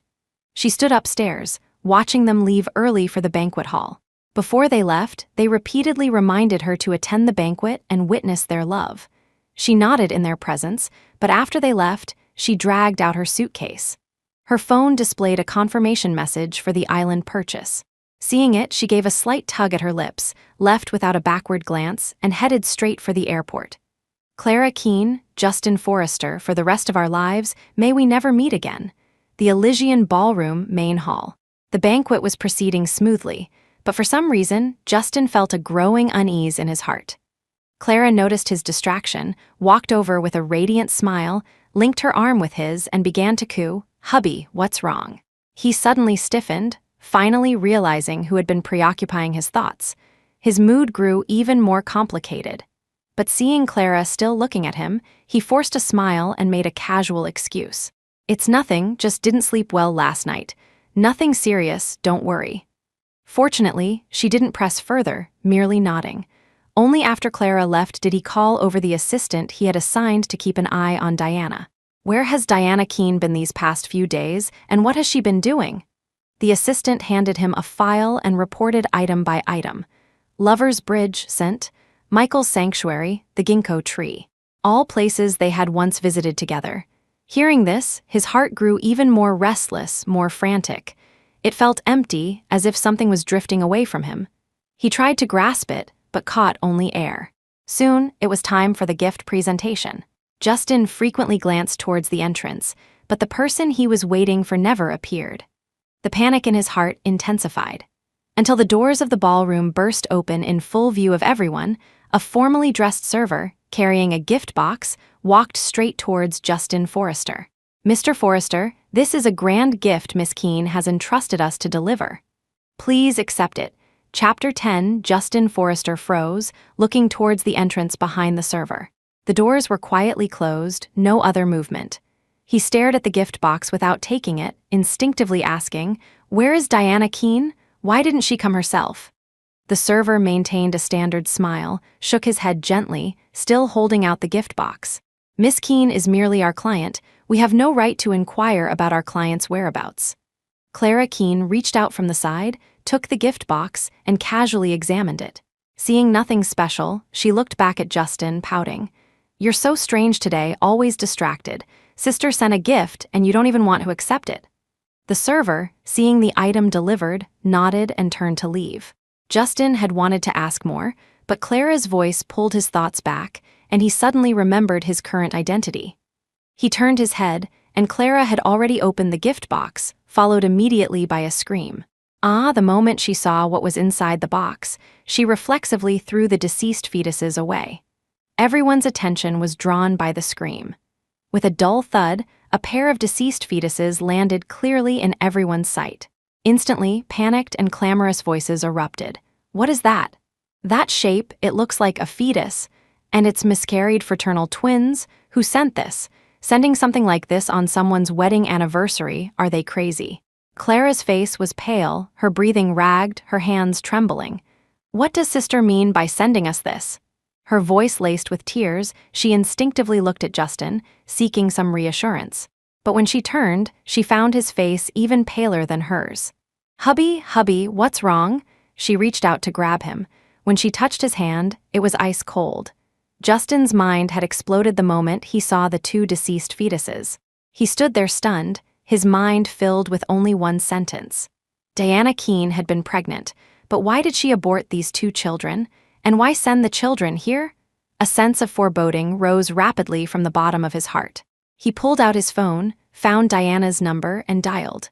She stood upstairs, watching them leave early for the banquet hall. Before they left, they repeatedly reminded her to attend the banquet and witness their love. She nodded in their presence, but after they left, she dragged out her suitcase. Her phone displayed a confirmation message for the island purchase. Seeing it, she gave a slight tug at her lips, left without a backward glance, and headed straight for the airport. "Clara Keene, Justin Forrester, for the rest of our lives, may we never meet again." The Elysian Ballroom, main hall. The banquet was proceeding smoothly, but for some reason, Justin felt a growing unease in his heart. Clara noticed his distraction, walked over with a radiant smile, linked her arm with his, and began to coo, "Hubby, what's wrong?" He suddenly stiffened, finally realizing who had been preoccupying his thoughts. His mood grew even more complicated. But seeing Clara still looking at him, he forced a smile and made a casual excuse. "It's nothing, just didn't sleep well last night. Nothing serious, don't worry." Fortunately, she didn't press further, merely nodding. Only after Clara left did he call over the assistant he had assigned to keep an eye on Diana. "Where has Diana Keene been these past few days, and what has she been doing?" The assistant handed him a file and reported item by item. Lover's Bridge, St. Michael's Sanctuary, the ginkgo tree. All places they had once visited together. Hearing this, his heart grew even more restless, more frantic. It felt empty, as if something was drifting away from him. He tried to grasp it, but caught only air. Soon, it was time for the gift presentation. Justin frequently glanced towards the entrance, but the person he was waiting for never appeared. The panic in his heart intensified. Until the doors of the ballroom burst open in full view of everyone, a formally dressed server, carrying a gift box, walked straight towards Justin Forrester. "Mr. Forrester, this is a grand gift Miss Keene has entrusted us to deliver. Please accept it." Chapter 10. Justin Forrester froze, looking towards the entrance behind the server. The doors were quietly closed, no other movement. He stared at the gift box without taking it, instinctively asking, "Where is Diana Keene? Why didn't she come herself?" The server maintained a standard smile, shook his head gently, still holding out the gift box. "Miss Keene is merely our client. We have no right to inquire about our client's whereabouts." Clara Keene reached out from the side, took the gift box, and casually examined it. Seeing nothing special, she looked back at Justin, pouting. "You're so strange today, always distracted. Sister sent a gift and you don't even want to accept it." The server, seeing the item delivered, nodded and turned to leave. Justin had wanted to ask more, but Clara's voice pulled his thoughts back, and he suddenly remembered his current identity. He turned his head, and Clara had already opened the gift box, followed immediately by a scream. The moment she saw what was inside the box, she reflexively threw the deceased fetuses away. Everyone's attention was drawn by the scream. With a dull thud, a pair of deceased fetuses landed clearly in everyone's sight. Instantly, panicked and clamorous voices erupted. "What is that?" "That shape, it looks like a fetus. And it's miscarried fraternal twins. Who sent this? Sending something like this on someone's wedding anniversary, are they crazy?" Clara's face was pale, her breathing ragged, her hands trembling. "What does Sister mean by sending us this?" Her voice laced with tears, she instinctively looked at Justin, seeking some reassurance. But when she turned, she found his face even paler than hers. Hubby, what's wrong?" She reached out to grab him. When she touched his hand, it was ice cold. Justin's mind had exploded the moment he saw the two deceased fetuses. He stood there stunned, his mind filled with only one sentence. Diana Keene had been pregnant, but why did she abort these two children? And why send the children here? A sense of foreboding rose rapidly from the bottom of his heart. He pulled out his phone, found Diana's number, and dialed.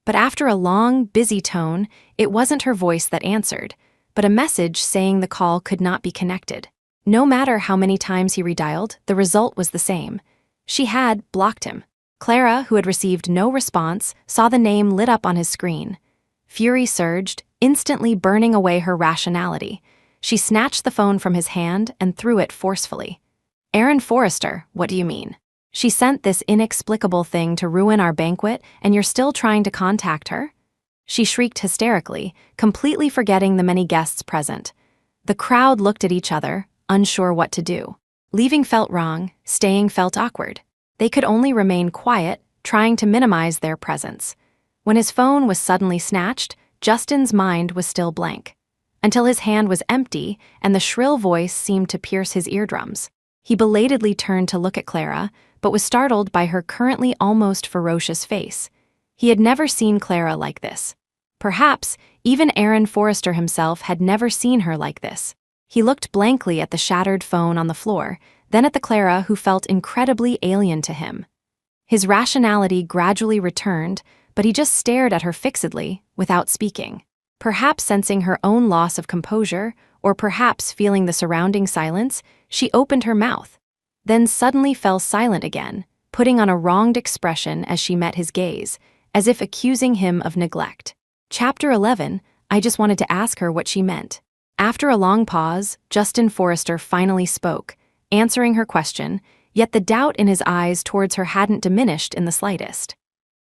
But after a long, busy tone, it wasn't her voice that answered, but a message saying the call could not be connected. No matter how many times he redialed, the result was the same. She had blocked him. Clara, who had received no response, saw the name lit up on his screen. Fury surged, instantly burning away her rationality. She snatched the phone from his hand and threw it forcefully. "Aaron Forrester, what do you mean? She sent this inexplicable thing to ruin our banquet, and you're still trying to contact her?" She shrieked hysterically, completely forgetting the many guests present. The crowd looked at each other, unsure what to do. Leaving felt wrong, staying felt awkward. They could only remain quiet, trying to minimize their presence. When his phone was suddenly snatched, Justin's mind was still blank. Until his hand was empty and the shrill voice seemed to pierce his eardrums. He belatedly turned to look at Clara, but was startled by her currently almost ferocious face. He had never seen Clara like this. Perhaps even Aaron Forrester himself had never seen her like this. He looked blankly at the shattered phone on the floor, then at the Clara who felt incredibly alien to him. His rationality gradually returned, but he just stared at her fixedly, without speaking. Perhaps sensing her own loss of composure, or perhaps feeling the surrounding silence, she opened her mouth, then suddenly fell silent again, putting on a wronged expression as she met his gaze, as if accusing him of neglect. Chapter 11, I just wanted to ask her what she meant. After a long pause, Justin Forrester finally spoke, answering her question, yet the doubt in his eyes towards her hadn't diminished in the slightest.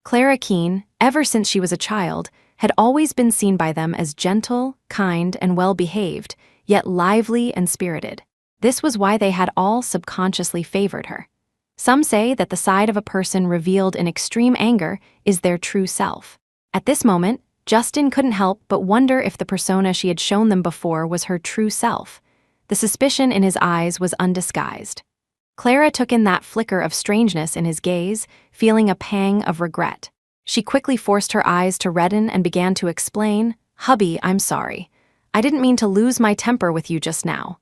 Clara Keene, ever since she was a child, had always been seen by them as gentle, kind, and well-behaved, yet lively and spirited. This was why they had all subconsciously favored her. Some say that the side of a person revealed in extreme anger is their true self. At this moment, Justin couldn't help but wonder if the persona she had shown them before was her true self. The suspicion in his eyes was undisguised. Clara took in that flicker of strangeness in his gaze, feeling a pang of regret. She quickly forced her eyes to redden and began to explain, "Hubby, I'm sorry. I didn't mean to lose my temper with you just now.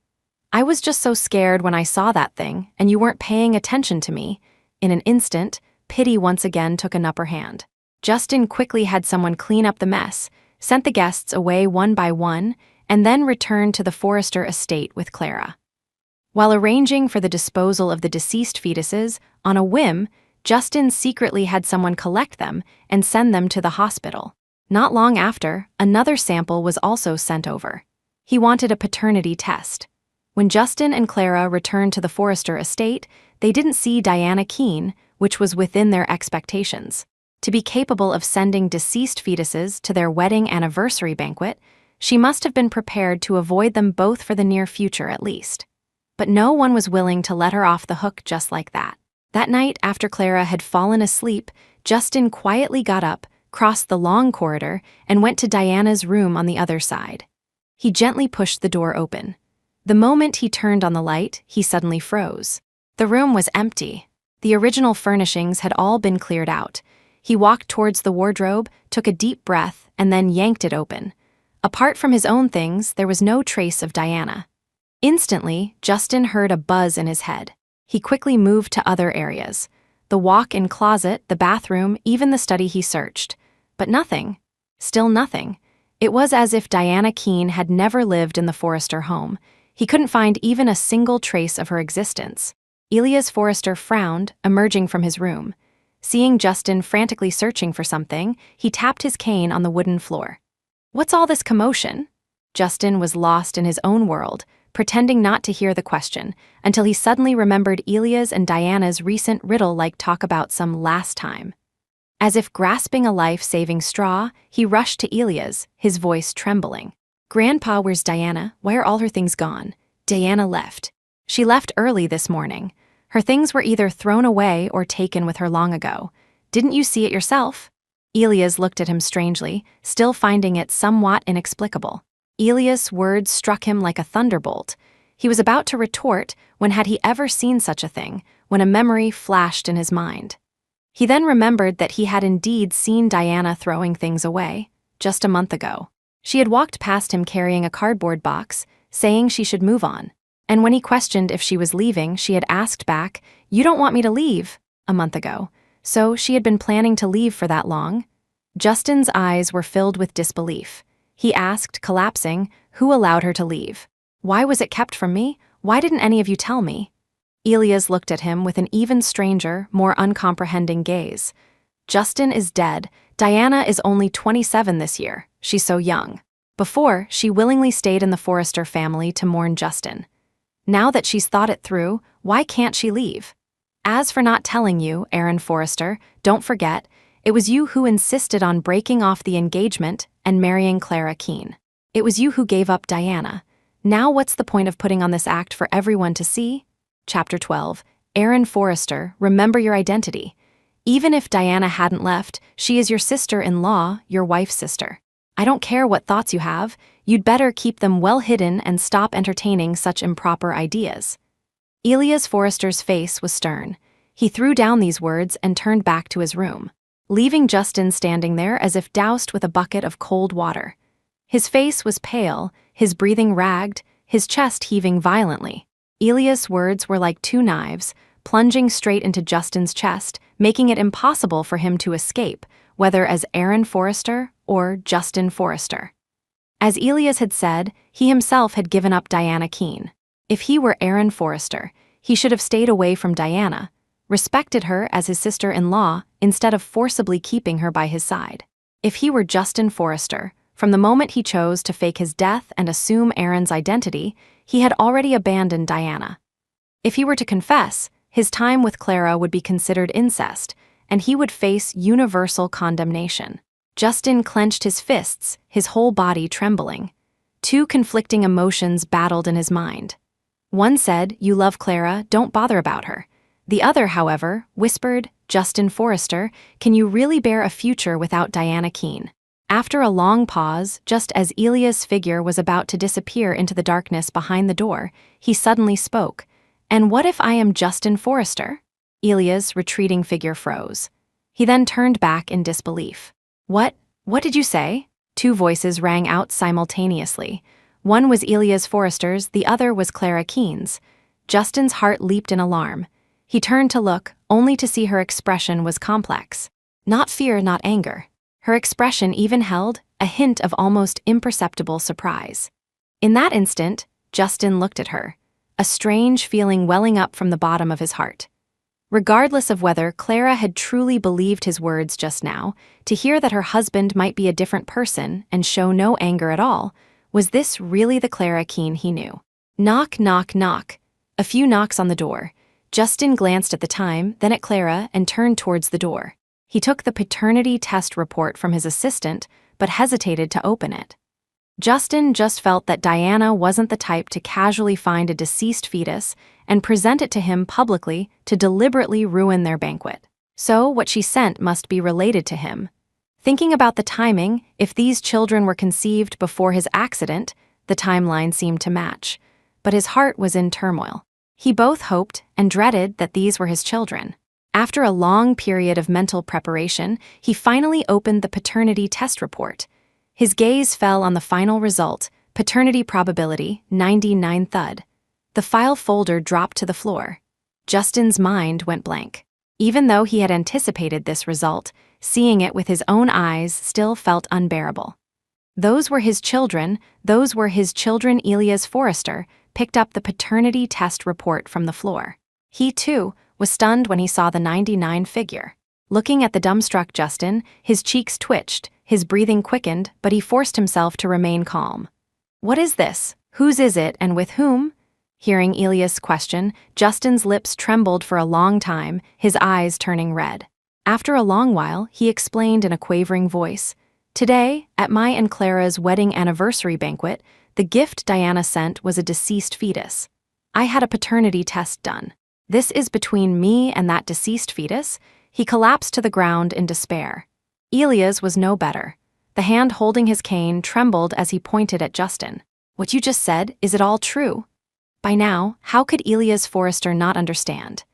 I was just so scared when I saw that thing, and you weren't paying attention to me." In an instant, pity once again took an upper hand. Justin quickly had someone clean up the mess, sent the guests away one by one, and then returned to the Forrester estate with Clara. While arranging for the disposal of the deceased fetuses, on a whim, Justin secretly had someone collect them and send them to the hospital. Not long after, another sample was also sent over. He wanted a paternity test. When Justin and Clara returned to the Forrester estate, they didn't see Diana Keene, which was within their expectations. To be capable of sending deceased fetuses to their wedding anniversary banquet, she must have been prepared to avoid them both for the near future at least. But no one was willing to let her off the hook just like that. That night, after Clara had fallen asleep, Justin quietly got up, crossed the long corridor, and went to Diana's room on the other side. He gently pushed the door open. The moment he turned on the light, he suddenly froze. The room was empty. The original furnishings had all been cleared out. He walked towards the wardrobe, took a deep breath, and then yanked it open. Apart from his own things, there was no trace of Diana. Instantly, Justin heard a buzz in his head. He quickly moved to other areas. The walk-in closet, the bathroom, even the study he searched. But nothing. Still nothing. It was as if Diana Keene had never lived in the Forrester home. He couldn't find even a single trace of her existence. Elias Forrester frowned, emerging from his room. Seeing Justin frantically searching for something, he tapped his cane on the wooden floor. "What's all this commotion?" Justin was lost in his own world, pretending not to hear the question, until he suddenly remembered Elias and Diana's recent riddle-like talk about some last time. As if grasping a life-saving straw, he rushed to Elias, his voice trembling. "Grandpa, where's Diana? Why are all her things gone?" Diana left. She left early this morning. Her things were either thrown away or taken with her long ago. Didn't you see it yourself? Elias looked at him strangely, still finding it somewhat inexplicable. Elias' words struck him like a thunderbolt. He was about to retort when had he ever seen such a thing, when a memory flashed in his mind. He then remembered that he had indeed seen Diana throwing things away, just a month ago. She had walked past him carrying a cardboard box, saying she should move on. And when he questioned if she was leaving, she had asked back, "You don't want me to leave," a month ago. So she had been planning to leave for that long? Justin's eyes were filled with disbelief. He asked, collapsing, who allowed her to leave? Why was it kept from me? Why didn't any of you tell me? Elias looked at him with an even stranger, more uncomprehending gaze. Justin is dead. Diana is only 27 this year. She's so young. Before, she willingly stayed in the Forrester family to mourn Justin. Now that she's thought it through, why can't she leave? As for not telling you, Aaron Forrester, don't forget, it was you who insisted on breaking off the engagement and marrying Clara Keene. It was you who gave up Diana. Now what's the point of putting on this act for everyone to see? Chapter 12. Aaron Forrester, remember your identity. Even if Diana hadn't left, she is your sister-in-law, your wife's sister. I don't care what thoughts you have, you'd better keep them well hidden and stop entertaining such improper ideas. Elias Forrester's face was stern. He threw down these words and turned back to his room, leaving Justin standing there as if doused with a bucket of cold water. His face was pale, his breathing ragged, his chest heaving violently. Elias' words were like two knives, plunging straight into Justin's chest, making it impossible for him to escape, whether as Aaron Forrester or Justin Forrester. As Elias had said, he himself had given up Diana Keene. If he were Aaron Forrester, he should have stayed away from Diana, respected her as his sister-in-law instead of forcibly keeping her by his side. If he were Justin Forrester, from the moment he chose to fake his death and assume Aaron's identity, he had already abandoned Diana. If he were to confess, his time with Clara would be considered incest, and he would face universal condemnation. Justin clenched his fists, his whole body trembling. Two conflicting emotions battled in his mind. One said, "You love Clara, don't bother about her." The other, however, whispered, "Justin Forrester, can you really bear a future without Diana Keene?" After a long pause, just as Elias' figure was about to disappear into the darkness behind the door, he suddenly spoke. "And what if I am Justin Forrester?" Elias' retreating figure froze. He then turned back in disbelief. What did you say?" Two voices rang out simultaneously. One was Elias Forrester's, the other was Clara Keene's. Justin's heart leaped in alarm. He turned to look, only to see her expression was complex. Not fear, not anger. Her expression even held a hint of almost imperceptible surprise. In that instant, Justin looked at her, a strange feeling welling up from the bottom of his heart. Regardless of whether Clara had truly believed his words just now, to hear that her husband might be a different person and show no anger at all, was this really the Clara Keene he knew? Knock, knock, knock. A few knocks on the door. Justin glanced at the time, then at Clara, and turned towards the door. He took the paternity test report from his assistant, but hesitated to open it. Justin just felt that Diana wasn't the type to casually find a deceased fetus and present it to him publicly to deliberately ruin their banquet. So what she sent must be related to him. Thinking about the timing, if these children were conceived before his accident, the timeline seemed to match. But his heart was in turmoil. He both hoped and dreaded that these were his children. After a long period of mental preparation, he finally opened the paternity test report. His gaze fell on the final result, paternity probability 99 thud. The file folder dropped to the floor. Justin's mind went blank. Even though he had anticipated this result, seeing it with his own eyes still felt unbearable. Those were his children. Elias Forrester picked up the paternity test report from the floor. He, too, was stunned when he saw the 99 figure. Looking at the dumbstruck Justin, his cheeks twitched, his breathing quickened, but he forced himself to remain calm. "What is this? Whose is it, and with whom?" Hearing Elias' question, Justin's lips trembled for a long time, his eyes turning red. After a long while, he explained in a quavering voice, "Today, at my and Clara's wedding anniversary banquet, the gift Diana sent was a deceased fetus. I had a paternity test done. This is between me and that deceased fetus." He collapsed to the ground in despair. Elias was no better. The hand holding his cane trembled as he pointed at Justin. "What you just said, is it all true?" By now, how could Elias Forrester not understand?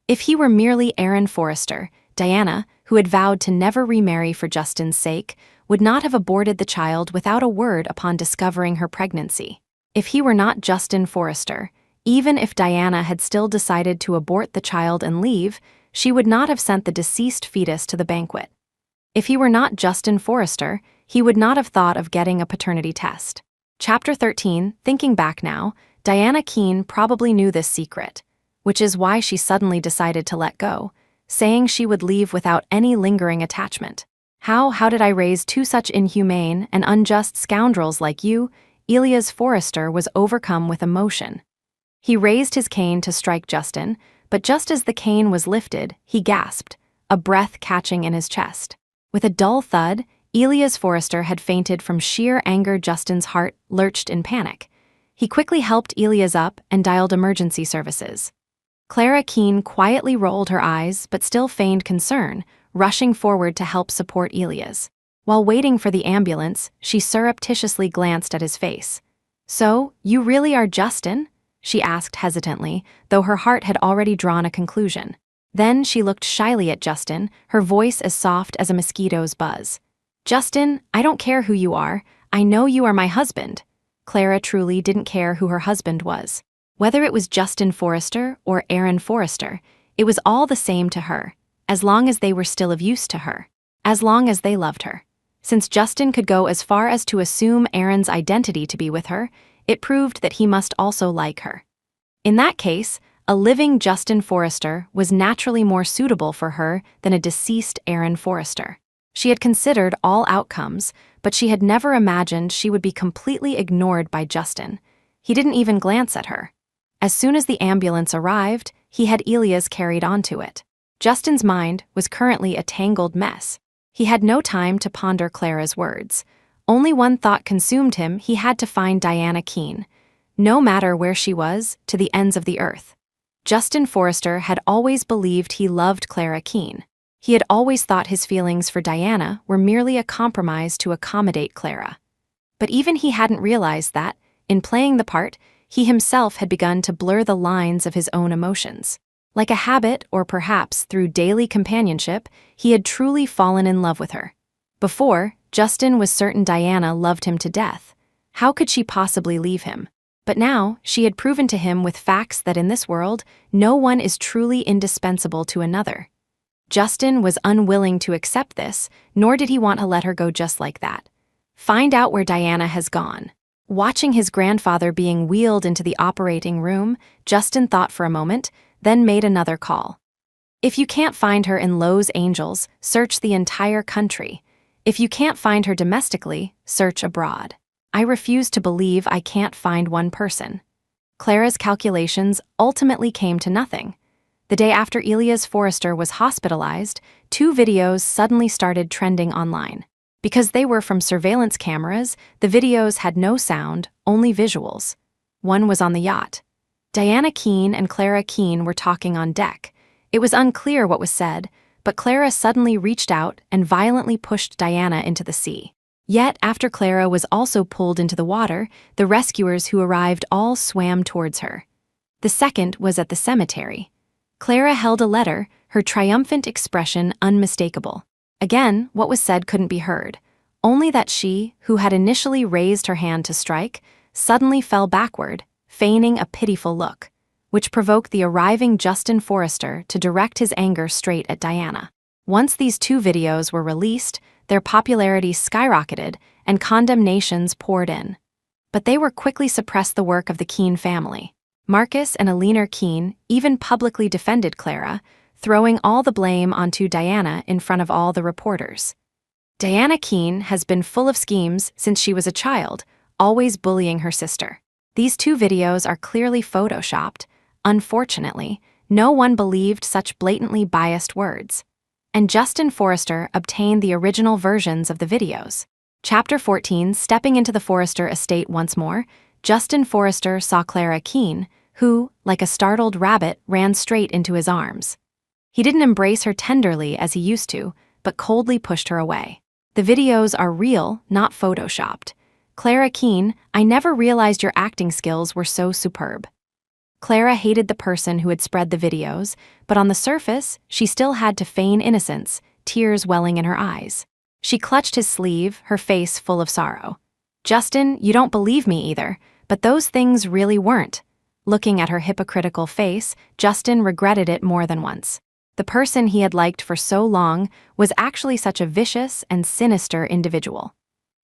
If he were merely Aaron Forrester, Diana, who had vowed to never remarry for Justin's sake, would not have aborted the child without a word upon discovering her pregnancy. If he were not Justin Forrester, even if Diana had still decided to abort the child and leave, she would not have sent the deceased fetus to the banquet. If he were not Justin Forrester, he would not have thought of getting a paternity test. Chapter 13, thinking back now, Diana Keene probably knew this secret, which is why she suddenly decided to let go, saying she would leave without any lingering attachment. How did I raise two such inhumane and unjust scoundrels like you?" Elias Forrester was overcome with emotion. He raised his cane to strike Justin, but just as the cane was lifted, he gasped, a breath catching in his chest. With a dull thud, Elias Forrester had fainted from sheer anger. Justin's heart lurched in panic. He quickly helped Elias up and dialed emergency services. Clara Keene quietly rolled her eyes but still feigned concern, rushing forward to help support Elias. While waiting for the ambulance, she surreptitiously glanced at his face. "So, you really are Justin?" she asked hesitantly, though her heart had already drawn a conclusion. Then she looked shyly at Justin, her voice as soft as a mosquito's buzz. "Justin, I don't care who you are. I know you are my husband." Clara truly didn't care who her husband was. Whether it was Justin Forrester or Aaron Forrester, it was all the same to her, as long as they were still of use to her, as long as they loved her. Since Justin could go as far as to assume Aaron's identity to be with her, it proved that he must also like her. In that case, a living Justin Forrester was naturally more suitable for her than a deceased Aaron Forrester. She had considered all outcomes, but she had never imagined she would be completely ignored by Justin. He didn't even glance at her. As soon as the ambulance arrived, he had Elias carried onto it. Justin's mind was currently a tangled mess. He had no time to ponder Clara's words. Only one thought consumed him: he had to find Diana Keene, no matter where she was, to the ends of the earth. Justin Forrester had always believed he loved Clara Keene. He had always thought his feelings for Diana were merely a compromise to accommodate Clara. But even he hadn't realized that, in playing the part, he himself had begun to blur the lines of his own emotions. Like a habit, or perhaps through daily companionship, he had truly fallen in love with her. Before, Justin was certain Diana loved him to death. How could she possibly leave him? But now, she had proven to him with facts that in this world, no one is truly indispensable to another. Justin was unwilling to accept this, nor did he want to let her go just like that. Find out where Diana has gone. Watching his grandfather being wheeled into the operating room, Justin thought for a moment, then made another call. If you can't find her in Los Angeles, search the entire country. If you can't find her domestically, search abroad. I refuse to believe I can't find one person. Clara's calculations ultimately came to nothing. The day after Elias Forrester was hospitalized, two videos suddenly started trending online. Because they were from surveillance cameras, the videos had no sound, only visuals. One was on the yacht. Diana Keene and Clara Keene were talking on deck. It was unclear what was said, but Clara suddenly reached out and violently pushed Diana into the sea. Yet, after Clara was also pulled into the water, the rescuers who arrived all swam towards her. The second was at the cemetery. Clara held a letter, her triumphant expression unmistakable. Again, what was said couldn't be heard. Only that she, who had initially raised her hand to strike, suddenly fell backward, feigning a pitiful look, which provoked the arriving Justin Forrester to direct his anger straight at Diana. Once these two videos were released, their popularity skyrocketed and condemnations poured in. But they were quickly suppressed the work of the Keene family. Marcus and Eleanor Keene even publicly defended Clara, throwing all the blame onto Diana in front of all the reporters. Diana Keene has been full of schemes since she was a child, always bullying her sister. These two videos are clearly photoshopped. Unfortunately, no one believed such blatantly biased words. And Justin Forrester obtained the original versions of the videos. Chapter 14, Stepping into the Forrester estate once more, Justin Forrester saw Clara Keene, who, like a startled rabbit, ran straight into his arms. He didn't embrace her tenderly as he used to, but coldly pushed her away. The videos are real, not photoshopped. Clara Keene, I never realized your acting skills were so superb. Clara hated the person who had spread the videos, but on the surface, she still had to feign innocence, tears welling in her eyes. She clutched his sleeve, her face full of sorrow. Justin, you don't believe me either, but those things really weren't. Looking at her hypocritical face, Justin regretted it more than once. The person he had liked for so long was actually such a vicious and sinister individual.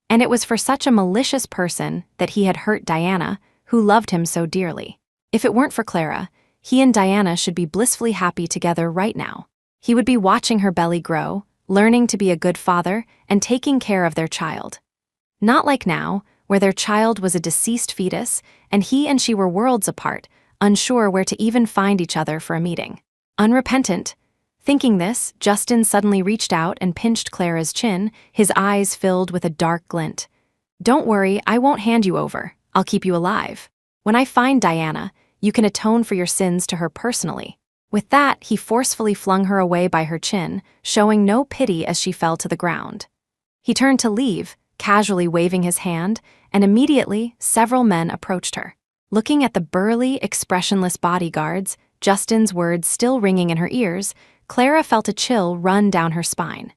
And it was for such a malicious person that he had hurt Diana, who loved him so dearly. If it weren't for Clara, he and Diana should be blissfully happy together right now. He would be watching her belly grow, learning to be a good father, and taking care of their child. Not like now, where their child was a deceased fetus, and he and she were worlds apart, unsure where to even find each other for a meeting. Unrepentant. Thinking this, Justin suddenly reached out and pinched Clara's chin, his eyes filled with a dark glint. Don't worry, I won't hand you over. I'll keep you alive. When I find Diana, you can atone for your sins to her personally. With that, he forcefully flung her away by her chin, showing no pity as she fell to the ground. He turned to leave, casually waving his hand, and immediately, several men approached her. Looking at the burly, expressionless bodyguards, Justin's words still ringing in her ears, Clara felt a chill run down her spine.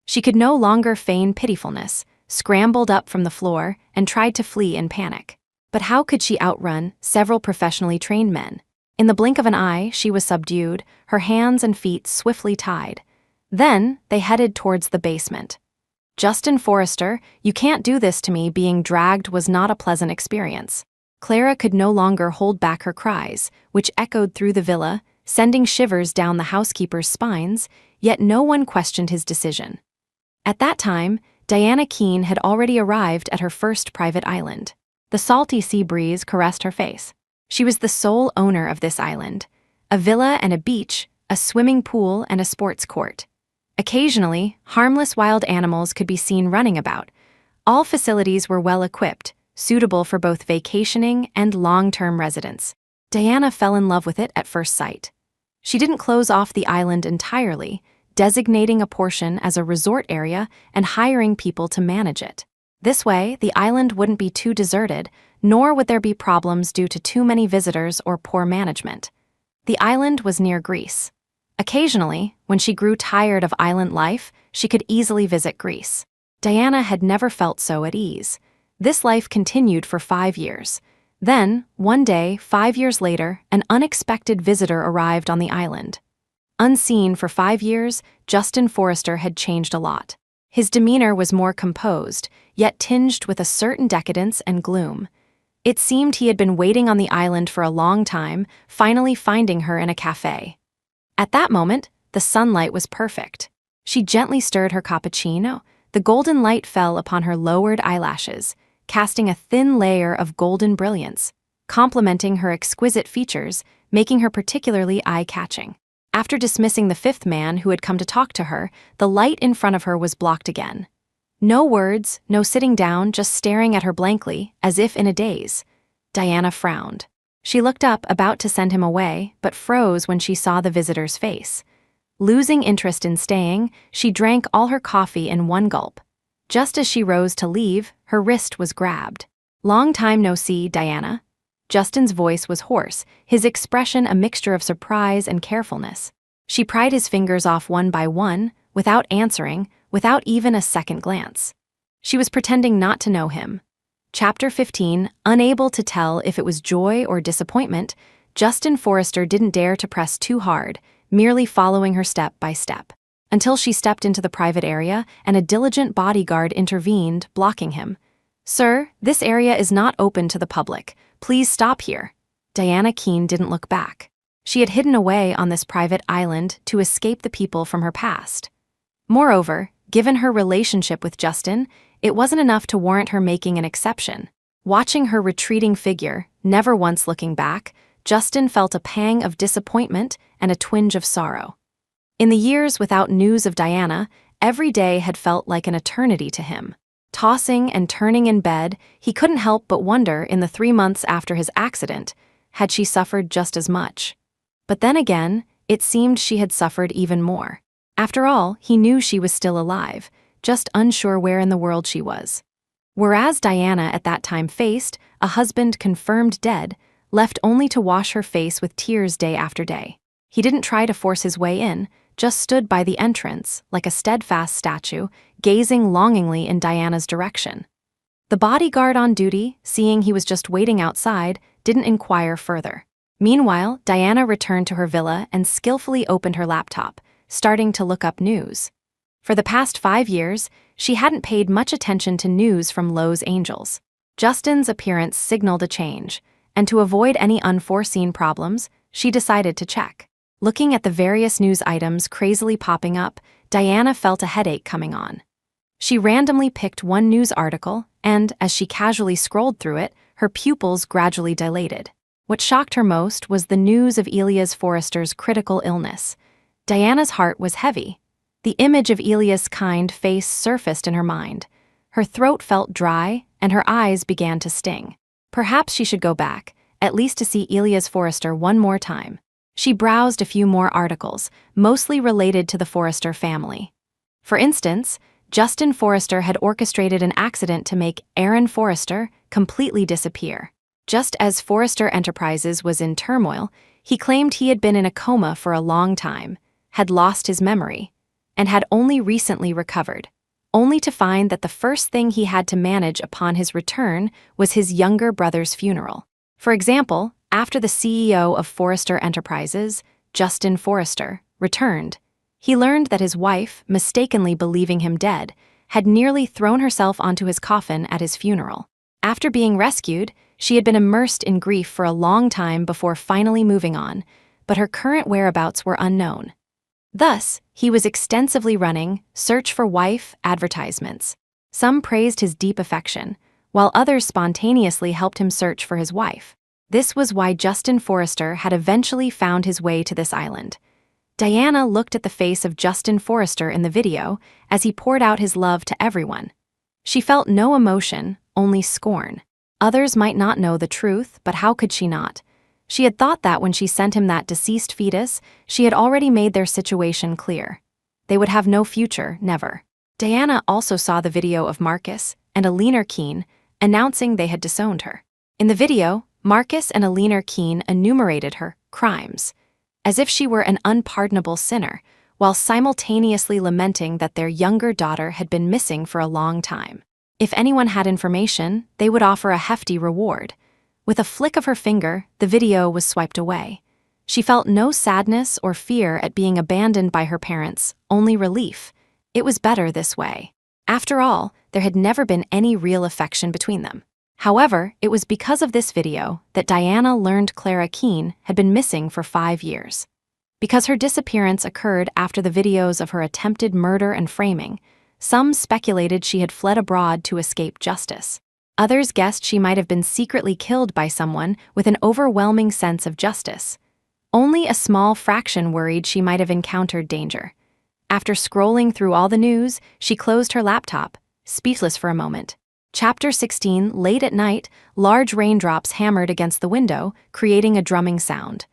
She could no longer feign pitifulness, scrambled up from the floor, and tried to flee in panic. But how could she outrun several professionally trained men? In the blink of an eye, she was subdued, her hands and feet swiftly tied. Then, they headed towards the basement. Justin Forrester, you can't do this to me. Being dragged was not a pleasant experience. Clara could no longer hold back her cries, which echoed through the villa, sending shivers down the housekeeper's spines, yet no one questioned his decision. At that time, Diana Keene had already arrived at her first private island. The salty sea breeze caressed her face. She was the sole owner of this island, a villa and a beach, a swimming pool and a sports court. Occasionally, harmless wild animals could be seen running about. All facilities were well equipped, suitable for both vacationing and long-term residents. Diana fell in love with it at first sight. She didn't close off the island entirely, designating a portion as a resort area and hiring people to manage it. This way, the island wouldn't be too deserted, nor would there be problems due to too many visitors or poor management. The island was near Greece. Occasionally, when she grew tired of island life, she could easily visit Greece. Diana had never felt so at ease. This life continued for 5 years. Then, one day, 5 years later, an unexpected visitor arrived on the island. Unseen for 5 years, Justin Forrester had changed a lot. His demeanor was more composed, yet tinged with a certain decadence and gloom. It seemed he had been waiting on the island for a long time, finally finding her in a cafe. At that moment, the sunlight was perfect. She gently stirred her cappuccino. The golden light fell upon her lowered eyelashes, casting a thin layer of golden brilliance, complementing her exquisite features, making her particularly eye-catching. After dismissing the fifth man who had come to talk to her, the light in front of her was blocked again. No words, no sitting down, just staring at her blankly, as if in a daze. Diana frowned. She looked up, about to send him away, but froze when she saw the visitor's face. Losing interest in staying, she drank all her coffee in one gulp. Just as she rose to leave, her wrist was grabbed. "Long time no see, Diana." Justin's voice was hoarse, his expression a mixture of surprise and carefulness. She pried his fingers off one by one, without answering, without even a second glance. She was pretending not to know him. Chapter 15, unable to tell if it was joy or disappointment, Justin Forrester didn't dare to press too hard, merely following her step by step, until she stepped into the private area and a diligent bodyguard intervened, blocking him. "Sir, this area is not open to the public. Please stop here." Diana Keene didn't look back. She had hidden away on this private island to escape the people from her past. Moreover, given her relationship with Justin, it wasn't enough to warrant her making an exception. Watching her retreating figure, never once looking back, Justin felt a pang of disappointment and a twinge of sorrow. In the years without news of Diana, every day had felt like an eternity to him. Tossing and turning in bed, he couldn't help but wonder, in the 3 months after his accident, had she suffered just as much? But then again, it seemed she had suffered even more. After all, he knew she was still alive, just unsure where in the world she was. Whereas Diana at that time faced a husband confirmed dead, left only to wash her face with tears day after day. He didn't try to force his way in, just stood by the entrance, like a steadfast statue, gazing longingly in Diana's direction. The bodyguard on duty, seeing he was just waiting outside, didn't inquire further. Meanwhile, Diana returned to her villa and skillfully opened her laptop, starting to look up news. For the past 5 years, she hadn't paid much attention to news from Los Angeles. Justin's appearance signaled a change, and to avoid any unforeseen problems, she decided to check. Looking at the various news items crazily popping up, Diana felt a headache coming on. She randomly picked one news article, and, as she casually scrolled through it, her pupils gradually dilated. What shocked her most was the news of Elias Forrester's critical illness. Diana's heart was heavy. The image of Elias' kind face surfaced in her mind. Her throat felt dry, and her eyes began to sting. Perhaps she should go back, at least to see Elias Forrester one more time. She browsed a few more articles, mostly related to the Forrester family. For instance, Justin Forrester had orchestrated an accident to make Aaron Forrester completely disappear. Just as Forrester Enterprises was in turmoil, he claimed he had been in a coma for a long time, had lost his memory, and had only recently recovered, only to find that the first thing he had to manage upon his return was his younger brother's funeral. For example, after the CEO of Forrester Enterprises, Justin Forrester, returned, he learned that his wife, mistakenly believing him dead, had nearly thrown herself onto his coffin at his funeral. After being rescued, she had been immersed in grief for a long time before finally moving on, but her current whereabouts were unknown. Thus, he was extensively running search for wife advertisements. Some praised his deep affection, while others spontaneously helped him search for his wife. This was why Justin Forrester had eventually found his way to this island. Diana looked at the face of Justin Forrester in the video as he poured out his love to everyone. She felt no emotion, only scorn. Others might not know the truth, but how could she not? She had thought that when she sent him that deceased fetus, she had already made their situation clear. They would have no future, never. Diana also saw the video of Marcus and Alina Keene announcing they had disowned her. In the video, Marcus and Alina Keene enumerated her crimes, as if she were an unpardonable sinner, while simultaneously lamenting that their younger daughter had been missing for a long time. If anyone had information, they would offer a hefty reward. With a flick of her finger, the video was swiped away. She felt no sadness or fear at being abandoned by her parents, only relief. It was better this way. After all, there had never been any real affection between them. However, it was because of this video that Diana learned Clara Keene had been missing for 5 years. Because her disappearance occurred after the videos of her attempted murder and framing, some speculated she had fled abroad to escape justice. Others guessed she might have been secretly killed by someone with an overwhelming sense of justice. Only a small fraction worried she might have encountered danger. After scrolling through all the news, she closed her laptop, speechless for a moment. Chapter 16. Late at night, large raindrops hammered against the window, creating a drumming sound.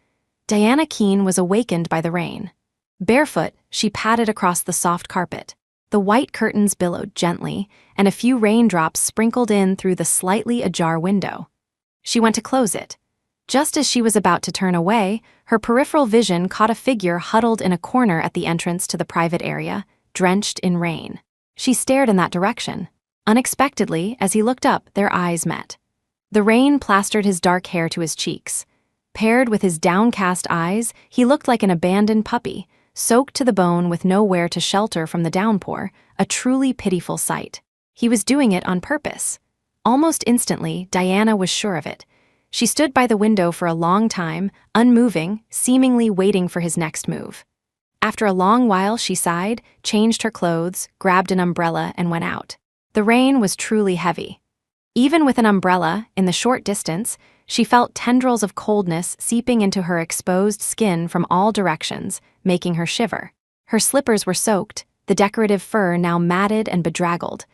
Diana Keene was awakened by the rain. Barefoot, she padded across the soft carpet. The white curtains billowed gently, and a few raindrops sprinkled in through the slightly ajar window. She went to close it. Just as she was about to turn away, her peripheral vision caught a figure huddled in a corner at the entrance to the private area, drenched in rain. She stared in that direction. Unexpectedly, as he looked up, their eyes met. The rain plastered his dark hair to his cheeks. Paired with his downcast eyes, he looked like an abandoned puppy, soaked to the bone with nowhere to shelter from the downpour, a truly pitiful sight. He was doing it on purpose. Almost instantly, Diana was sure of it. She stood by the window for a long time, unmoving, seemingly waiting for his next move. After a long while, she sighed, changed her clothes, grabbed an umbrella, and went out. The rain was truly heavy. Even with an umbrella, in the short distance, she felt tendrils of coldness seeping into her exposed skin from all directions, making her shiver. Her slippers were soaked, the decorative fur now matted and bedraggled.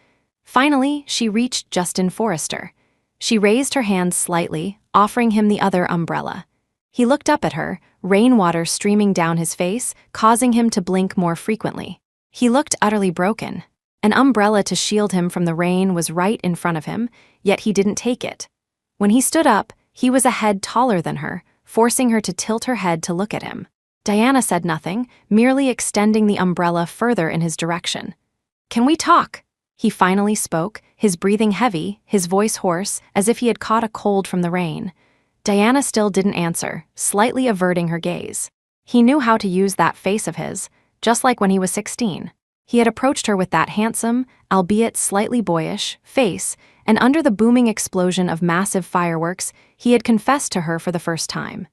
Finally, she reached Justin Forrester. She raised her hands slightly, offering him the other umbrella. He looked up at her, rainwater streaming down his face, causing him to blink more frequently. He looked utterly broken. An umbrella to shield him from the rain was right in front of him, yet he didn't take it. When he stood up, he was a head taller than her, forcing her to tilt her head to look at him. Diana said nothing, merely extending the umbrella further in his direction. "Can we talk?" He finally spoke, his breathing heavy, his voice hoarse, as if he had caught a cold from the rain. Diana still didn't answer, slightly averting her gaze. He knew how to use that face of his, just like when he was 16. He had approached her with that handsome, albeit slightly boyish, face, and under the booming explosion of massive fireworks, he had confessed to her for the first time.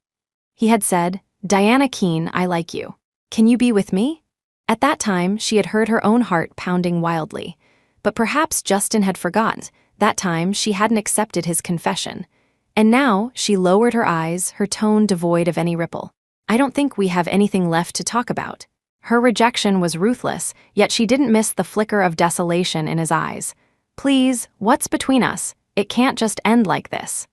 He had said, "Diana Keene, I like you. Can you be with me?" At that time, she had heard her own heart pounding wildly. But perhaps Justin had forgotten. That time, she hadn't accepted his confession. And now, she lowered her eyes, her tone devoid of any ripple. "I don't think we have anything left to talk about." Her rejection was ruthless, yet she didn't miss the flicker of desolation in his eyes. "Please, what's between us? It can't just end like this."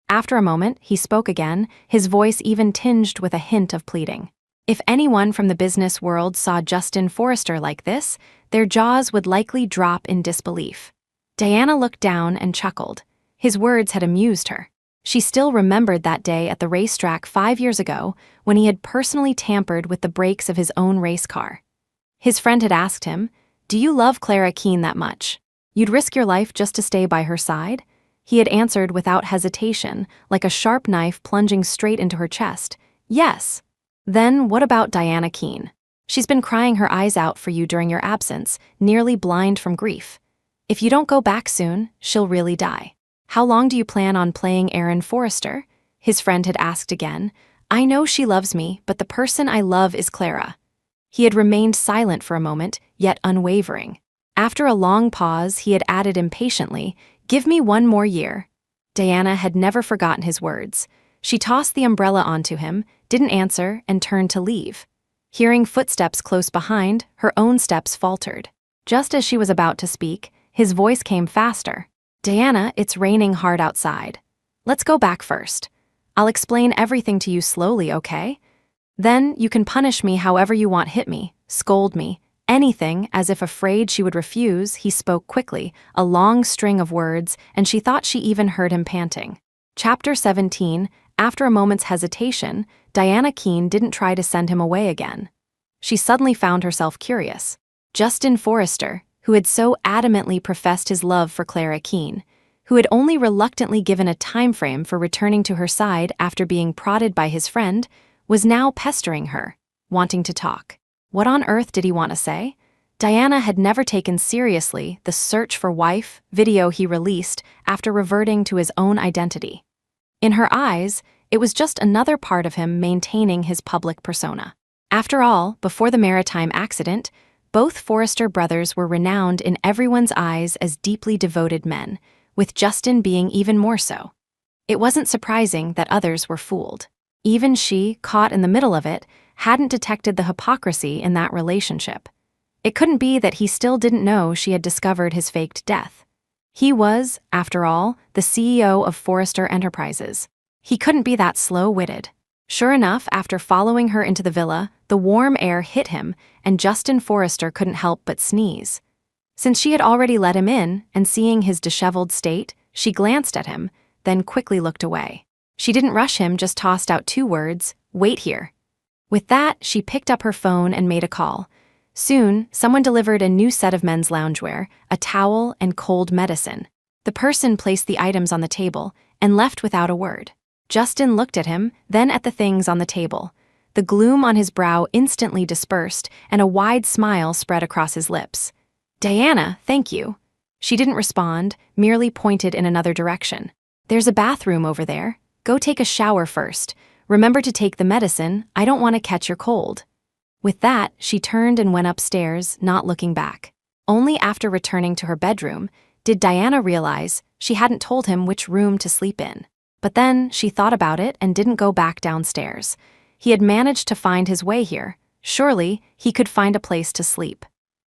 After a moment, he spoke again, his voice even tinged with a hint of pleading. If anyone from the business world saw Justin Forrester like this, their jaws would likely drop in disbelief. Diana looked down and chuckled. His words had amused her. She still remembered that day at the racetrack 5 years ago when he had personally tampered with the brakes of his own race car. His friend had asked him, "Do you love Clara Keene that much? You'd risk your life just to stay by her side?" He had answered without hesitation, like a sharp knife plunging straight into her chest, "Yes." "Then what about Diana Keene? She's been crying her eyes out for you during your absence, nearly blind from grief. If you don't go back soon, she'll really die. How long do you plan on playing Aaron Forrester?" His friend had asked again. "I know she loves me, but the person I love is Clara." He had remained silent for a moment, yet unwavering. After a long pause, he had added impatiently, "Give me 1 more year." Diana had never forgotten his words. She tossed the umbrella onto him, didn't answer, and turned to leave. Hearing footsteps close behind, her own steps faltered. Just as she was about to speak, his voice came faster. "Diana, it's raining hard outside. Let's go back first. I'll explain everything to you slowly, okay? Then you can punish me however you want, hit me, scold me, anything." As if afraid she would refuse, he spoke quickly, a long string of words, and she thought she even heard him panting. Chapter 17. After a moment's hesitation, Diana Keene didn't try to send him away again. She suddenly found herself curious. Justin Forrester, who had so adamantly professed his love for Clara Keene, who had only reluctantly given a time frame for returning to her side after being prodded by his friend, was now pestering her, wanting to talk. What on earth did he want to say? Diana had never taken seriously the "search for wife" video he released after reverting to his own identity. In her eyes, it was just another part of him maintaining his public persona. After all, before the maritime accident, both Forrester brothers were renowned in everyone's eyes as deeply devoted men, with Justin being even more so. It wasn't surprising that others were fooled. Even she, caught in the middle of it, hadn't detected the hypocrisy in that relationship. It couldn't be that he still didn't know she had discovered his faked death. He was, after all, the CEO of Forrester Enterprises. He couldn't be that slow-witted. Sure enough, after following her into the villa, the warm air hit him, and Justin Forrester couldn't help but sneeze. Since she had already let him in, and seeing his disheveled state, she glanced at him, then quickly looked away. She didn't rush him, just tossed out 2 words, "Wait here." With that, she picked up her phone and made a call. Soon, someone delivered a new set of men's loungewear, a towel, and cold medicine. The person placed the items on the table and left without a word. Justin looked at him, then at the things on the table. The gloom on his brow instantly dispersed, and a wide smile spread across his lips. "Diana, thank you." She didn't respond, merely pointed in another direction. "There's a bathroom over there. Go take a shower first. Remember to take the medicine, I don't want to catch your cold." With that, she turned and went upstairs, not looking back. Only after returning to her bedroom did Diana realize she hadn't told him which room to sleep in. But then she thought about it and didn't go back downstairs. He had managed to find his way here. Surely, he could find a place to sleep.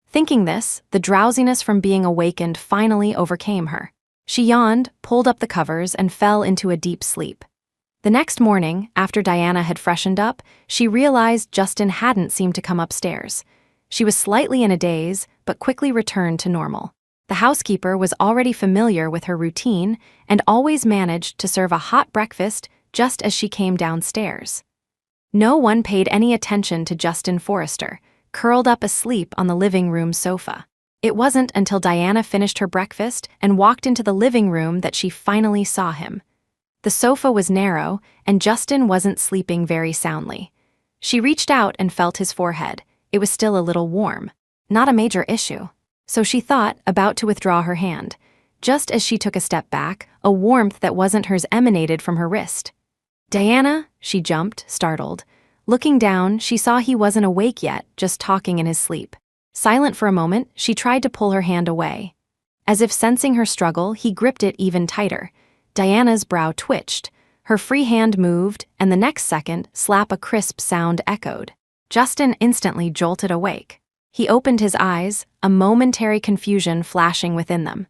Thinking this, the drowsiness from being awakened finally overcame her. She yawned, pulled up the covers, and fell into a deep sleep. The next morning, after Diana had freshened up, she realized Justin hadn't seemed to come upstairs. She was slightly in a daze, but quickly returned to normal. The housekeeper was already familiar with her routine and always managed to serve a hot breakfast just as she came downstairs. No one paid any attention to Justin Forrester, curled up asleep on the living room sofa. It wasn't until Diana finished her breakfast and walked into the living room that she finally saw him. The sofa was narrow, and Justin wasn't sleeping very soundly. She reached out and felt his forehead. It was still a little warm. Not a major issue. So she thought, about to withdraw her hand. Just as she took a step back, a warmth that wasn't hers emanated from her wrist. "Diana," she jumped, startled. Looking down, she saw he wasn't awake yet, just talking in his sleep. Silent for a moment, she tried to pull her hand away. As if sensing her struggle, he gripped it even tighter. Diana's brow twitched. Her free hand moved, and the next second, slap, a crisp sound echoed. Justin instantly jolted awake. He opened his eyes, a momentary confusion flashing within them.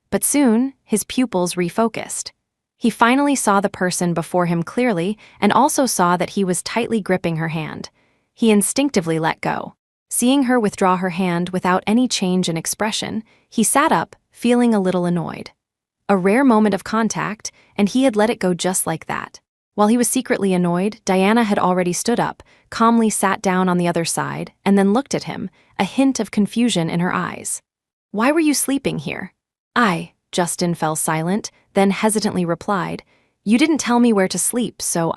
But soon, his pupils refocused. He finally saw the person before him clearly and also saw that he was tightly gripping her hand. He instinctively let go. Seeing her withdraw her hand without any change in expression, he sat up, feeling a little annoyed. A rare moment of contact, and he had let it go just like that. While he was secretly annoyed, Diana had already stood up, calmly sat down on the other side, and then looked at him, a hint of confusion in her eyes. "Why were you sleeping here?" Justin fell silent, then hesitantly replied, "You didn't tell me where to sleep, so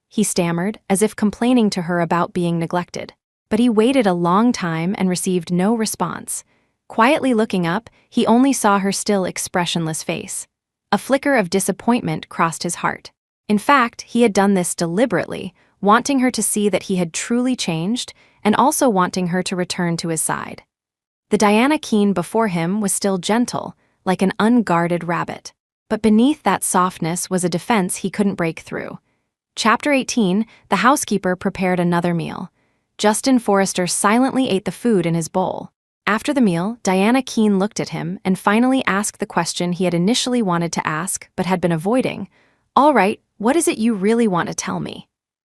he stammered, as if complaining to her about being neglected. But he waited a long time and received no response. Quietly looking up, he only saw her still expressionless face. A flicker of disappointment crossed his heart. In fact, he had done this deliberately, wanting her to see that he had truly changed, and also wanting her to return to his side. The Diana Keene before him was still gentle, like an unguarded rabbit. But beneath that softness was a defense he couldn't break through. Chapter 18, the housekeeper prepared another meal. Justin Forrester silently ate the food in his bowl. After the meal, Diana Keene looked at him and finally asked the question he had initially wanted to ask but had been avoiding. "All right, what is it you really want to tell me?"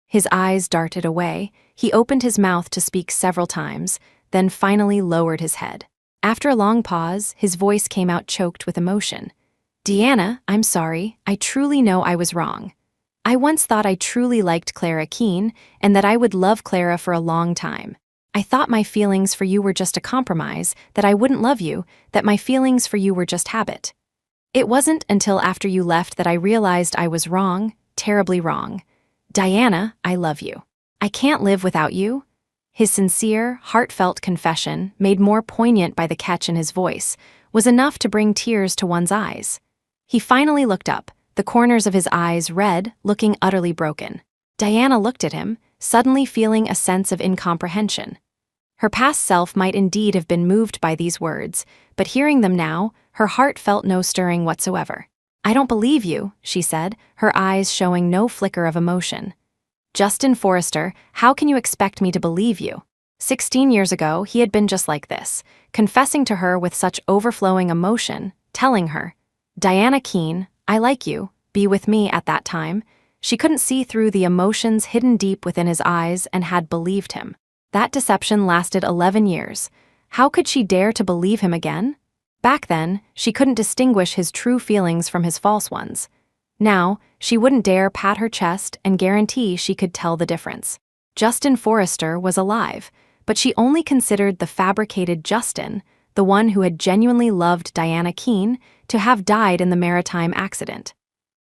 His eyes darted away. He opened his mouth to speak several times, then finally lowered his head. After a long pause, his voice came out choked with emotion. "Diana, I'm sorry. I truly know I was wrong. I once thought I truly liked Clara Keene and that I would love Clara for a long time. I thought my feelings for you were just a compromise, that I wouldn't love you, that my feelings for you were just habit. It wasn't until after you left that I realized I was wrong, terribly wrong. Diana, I love you. I can't live without you." His sincere, heartfelt confession, made more poignant by the catch in his voice, was enough to bring tears to one's eyes. He finally looked up, the corners of his eyes red, looking utterly broken. Diana looked at him, suddenly feeling a sense of incomprehension. Her past self might indeed have been moved by these words, but hearing them now, her heart felt no stirring whatsoever. "I don't believe you," she said, her eyes showing no flicker of emotion. Justin Forrester, how can you expect me to believe you? 16 years ago, he had been just like this, confessing to her with such overflowing emotion, telling her, Diana Keene, I like you, be with me at that time. She couldn't see through the emotions hidden deep within his eyes and had believed him. That deception lasted 11 years. How could she dare to believe him again? Back then, she couldn't distinguish his true feelings from his false ones. Now, she wouldn't dare pat her chest and guarantee she could tell the difference. Justin Forrester was alive, but she only considered the fabricated Justin, the one who had genuinely loved Diana Keene, to have died in the maritime accident.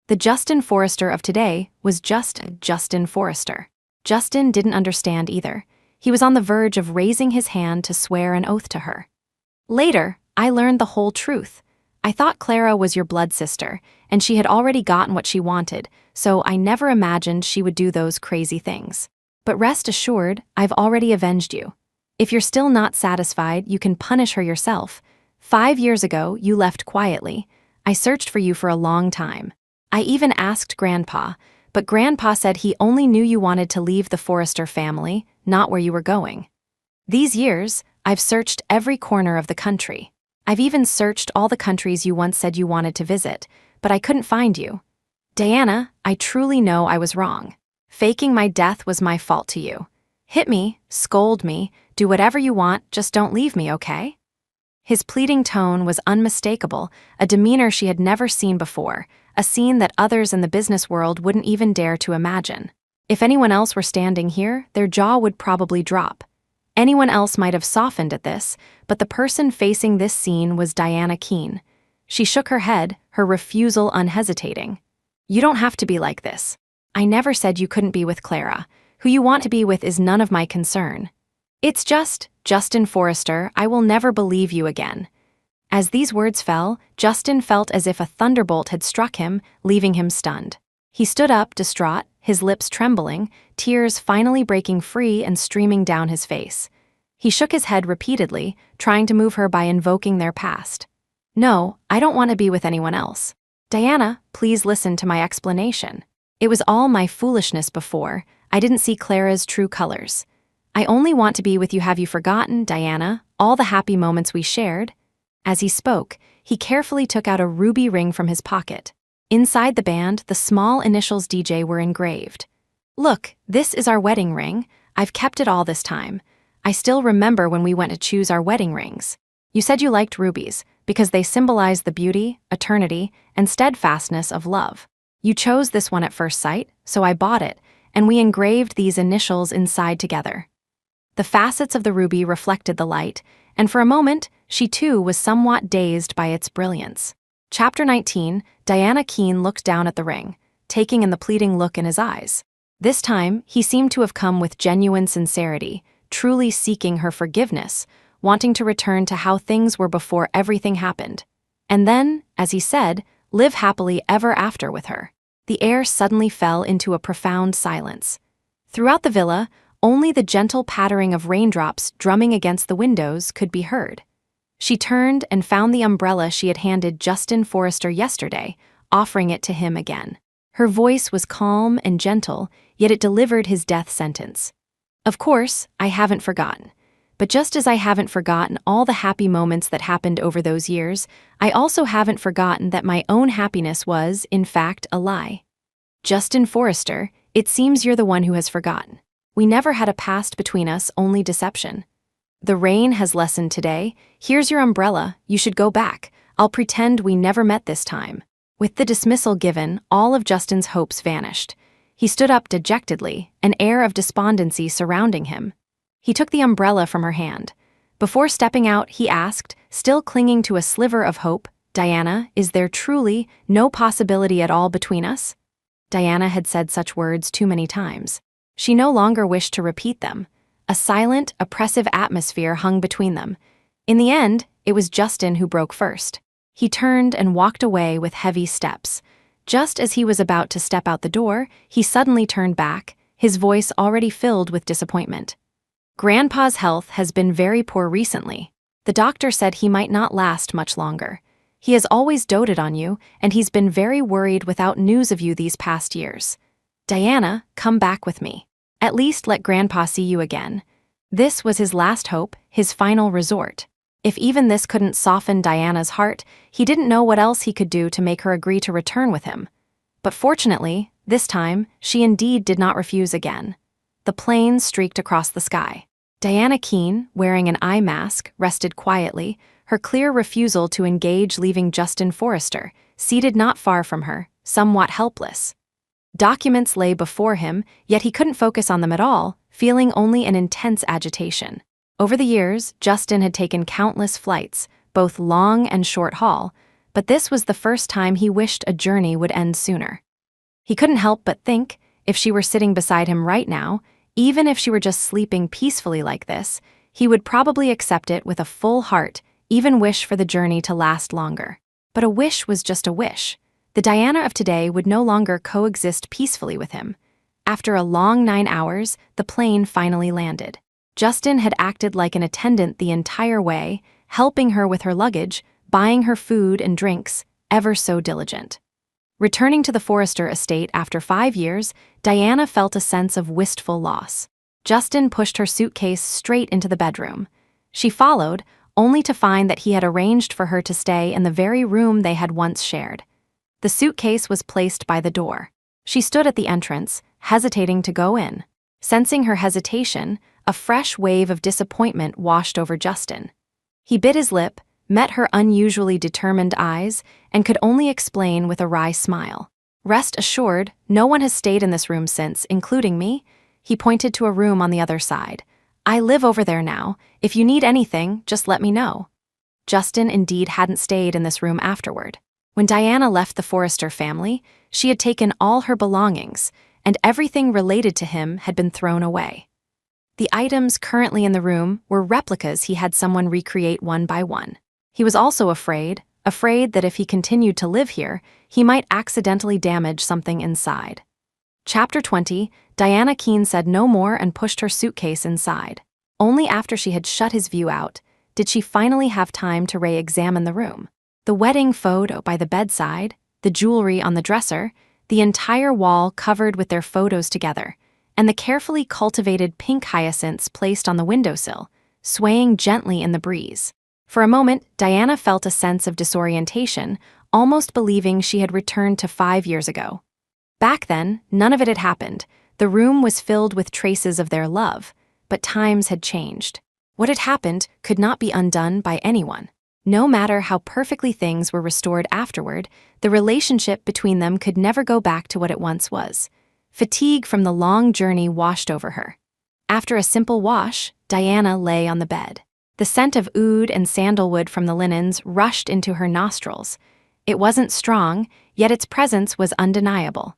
The Justin Forrester of today was just Justin Forrester. Justin didn't understand either. He was on the verge of raising his hand to swear an oath to her. Later, I learned the whole truth. I thought Clara was your blood sister, and she had already gotten what she wanted, so I never imagined she would do those crazy things. But rest assured, I've already avenged you. If you're still not satisfied, you can punish her yourself. 5 years ago, you left quietly. I searched for you for a long time. I even asked Grandpa, but Grandpa said he only knew you wanted to leave the Forrester family, not where you were going. These years, I've searched every corner of the country. I've even searched all the countries you once said you wanted to visit, but I couldn't find you. Diana, I truly know I was wrong. Faking my death was my fault to you. Hit me, scold me, do whatever you want, just don't leave me, okay? His pleading tone was unmistakable, a demeanor she had never seen before, a scene that others in the business world wouldn't even dare to imagine. If anyone else were standing here, their jaw would probably drop. Anyone else might have softened at this, but the person facing this scene was Diana Keene. She shook her head, her refusal unhesitating. You don't have to be like this. I never said you couldn't be with Clara. Who you want to be with is none of my concern. It's just, Justin Forrester, I will never believe you again. As these words fell, Justin felt as if a thunderbolt had struck him, leaving him stunned. He stood up, distraught, his lips trembling, tears finally breaking free and streaming down his face. He shook his head repeatedly, trying to move her by invoking their past. No, I don't want to be with anyone else. Diana, please listen to my explanation. It was all my foolishness before. I didn't see Clara's true colors. I only want to be with you. Have you forgotten, Diana, all the happy moments we shared? As he spoke, he carefully took out a ruby ring from his pocket. Inside the band, the small initials DJ were engraved. Look, this is our wedding ring. I've kept it all this time. I still remember when we went to choose our wedding rings. You said you liked rubies because they symbolize the beauty, eternity, and steadfastness of love. You chose this one at first sight, so I bought it, and we engraved these initials inside together. The facets of the ruby reflected the light, and for a moment, she too was somewhat dazed by its brilliance. Chapter 19, Diana Keene looked down at the ring, taking in the pleading look in his eyes. This time, he seemed to have come with genuine sincerity, truly seeking her forgiveness, wanting to return to how things were before everything happened. And then, as he said, live happily ever after with her. The air suddenly fell into a profound silence. Throughout the villa, only the gentle pattering of raindrops drumming against the windows could be heard. She turned and found the umbrella she had handed Justin Forrester yesterday, offering it to him again. Her voice was calm and gentle, yet it delivered his death sentence. Of course, I haven't forgotten. But just as I haven't forgotten all the happy moments that happened over those years, I also haven't forgotten that my own happiness was, in fact, a lie. Justin Forrester, it seems you're the one who has forgotten. We never had a past between us, only deception. The rain has lessened today. Here's your umbrella. You should go back. I'll pretend we never met this time. With the dismissal given, all of Justin's hopes vanished. He stood up dejectedly, an air of despondency surrounding him. He took the umbrella from her hand. Before stepping out, he asked, still clinging to a sliver of hope, Diana, is there truly no possibility at all between us? Diana had said such words too many times. She no longer wished to repeat them. A silent, oppressive atmosphere hung between them. In the end, it was Justin who broke first. He turned and walked away with heavy steps. Just as he was about to step out the door, he suddenly turned back, his voice already filled with disappointment. Grandpa's health has been very poor recently. The doctor said he might not last much longer. He has always doted on you, and he's been very worried without news of you these past years. "Diana, come back with me. At least let Grandpa see you again." This was his last hope, his final resort. If even this couldn't soften Diana's heart, he didn't know what else he could do to make her agree to return with him. But fortunately, this time, she indeed did not refuse again. The plane streaked across the sky. Diana Keene, wearing an eye mask, rested quietly, her clear refusal to engage leaving Justin Forrester, seated not far from her, somewhat helpless. Documents lay before him, yet he couldn't focus on them at all, feeling only an intense agitation. Over the years, Justin had taken countless flights, both long and short haul, but this was the first time he wished a journey would end sooner. He couldn't help but think, if she were sitting beside him right now, even if she were just sleeping peacefully like this, he would probably accept it with a full heart, even wish for the journey to last longer. But a wish was just a wish. The Diana of today would no longer coexist peacefully with him. After a long 9 hours, the plane finally landed. Justin had acted like an attendant the entire way, helping her with her luggage, buying her food and drinks, ever so diligent. Returning to the Forrester estate after 5 years, Diana felt a sense of wistful loss. Justin pushed her suitcase straight into the bedroom. She followed, only to find that he had arranged for her to stay in the very room they had once shared. The suitcase was placed by the door. She stood at the entrance, hesitating to go in. Sensing her hesitation, a fresh wave of disappointment washed over Justin. He bit his lip, met her unusually determined eyes, and could only explain with a wry smile. "Rest assured, no one has stayed in this room since, including me." He pointed to a room on the other side. "I live over there now. If you need anything, just let me know." Justin indeed hadn't stayed in this room afterward. When Diana left the Forrester family, she had taken all her belongings, and everything related to him had been thrown away. The items currently in the room were replicas he had someone recreate one by one. He was also afraid that if he continued to live here, he might accidentally damage something inside. Chapter 20, Diana Keene said no more and pushed her suitcase inside. Only after she had shut his view out did she finally have time to re-examine the room. The wedding photo by the bedside, the jewelry on the dresser, the entire wall covered with their photos together, and the carefully cultivated pink hyacinths placed on the windowsill, swaying gently in the breeze. For a moment, Diana felt a sense of disorientation, almost believing she had returned to 5 years ago. Back then, none of it had happened. The room was filled with traces of their love, but times had changed. What had happened could not be undone by anyone. No matter how perfectly things were restored afterward, the relationship between them could never go back to what it once was. Fatigue from the long journey washed over her. After a simple wash, Diana lay on the bed. The scent of oud and sandalwood from the linens rushed into her nostrils. It wasn't strong, yet its presence was undeniable.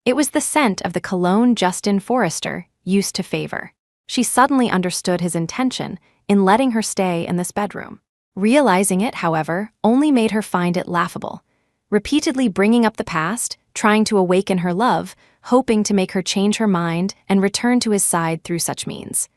It was the scent of the cologne Justin Forrester used to favor. She suddenly understood his intention in letting her stay in this bedroom. Realizing it, however, only made her find it laughable. Repeatedly bringing up the past, trying to awaken her love, hoping to make her change her mind and return to his side through such means.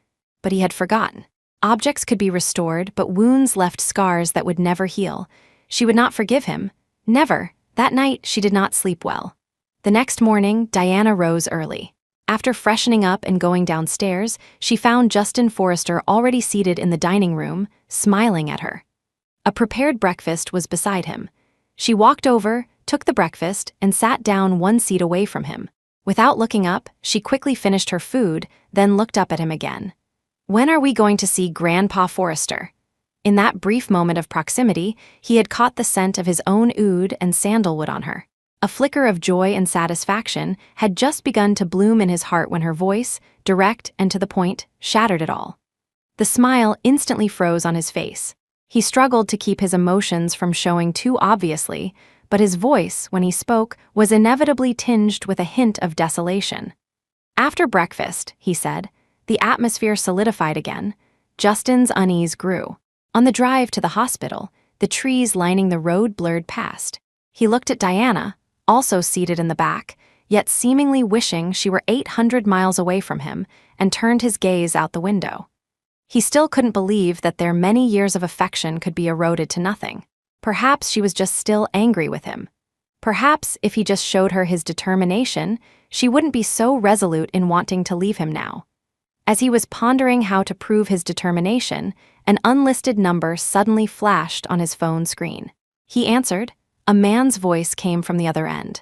But he had forgotten. Objects could be restored, but wounds left scars that would never heal. She would not forgive him. Never. That night, she did not sleep well. The next morning, Diana rose early. After freshening up and going downstairs, she found Justin Forrester already seated in the dining room, smiling at her. A prepared breakfast was beside him. She walked over, took the breakfast, and sat down one seat away from him. Without looking up, she quickly finished her food, then looked up at him again. "When are we going to see Grandpa Forrester?" In that brief moment of proximity, he had caught the scent of his own oud and sandalwood on her. A flicker of joy and satisfaction had just begun to bloom in his heart when her voice, direct and to the point, shattered it all. The smile instantly froze on his face. He struggled to keep his emotions from showing too obviously, but his voice, when he spoke, was inevitably tinged with a hint of desolation. "After breakfast," he said, the atmosphere solidified again. Justin's unease grew. On the drive to the hospital, the trees lining the road blurred past. He looked at Diana, also seated in the back, yet seemingly wishing she were 800 miles away from him, and turned his gaze out the window. He still couldn't believe that their many years of affection could be eroded to nothing. Perhaps she was just still angry with him. Perhaps if he just showed her his determination, she wouldn't be so resolute in wanting to leave him now. As he was pondering how to prove his determination, an unlisted number suddenly flashed on his phone screen. He answered. A man's voice came from the other end.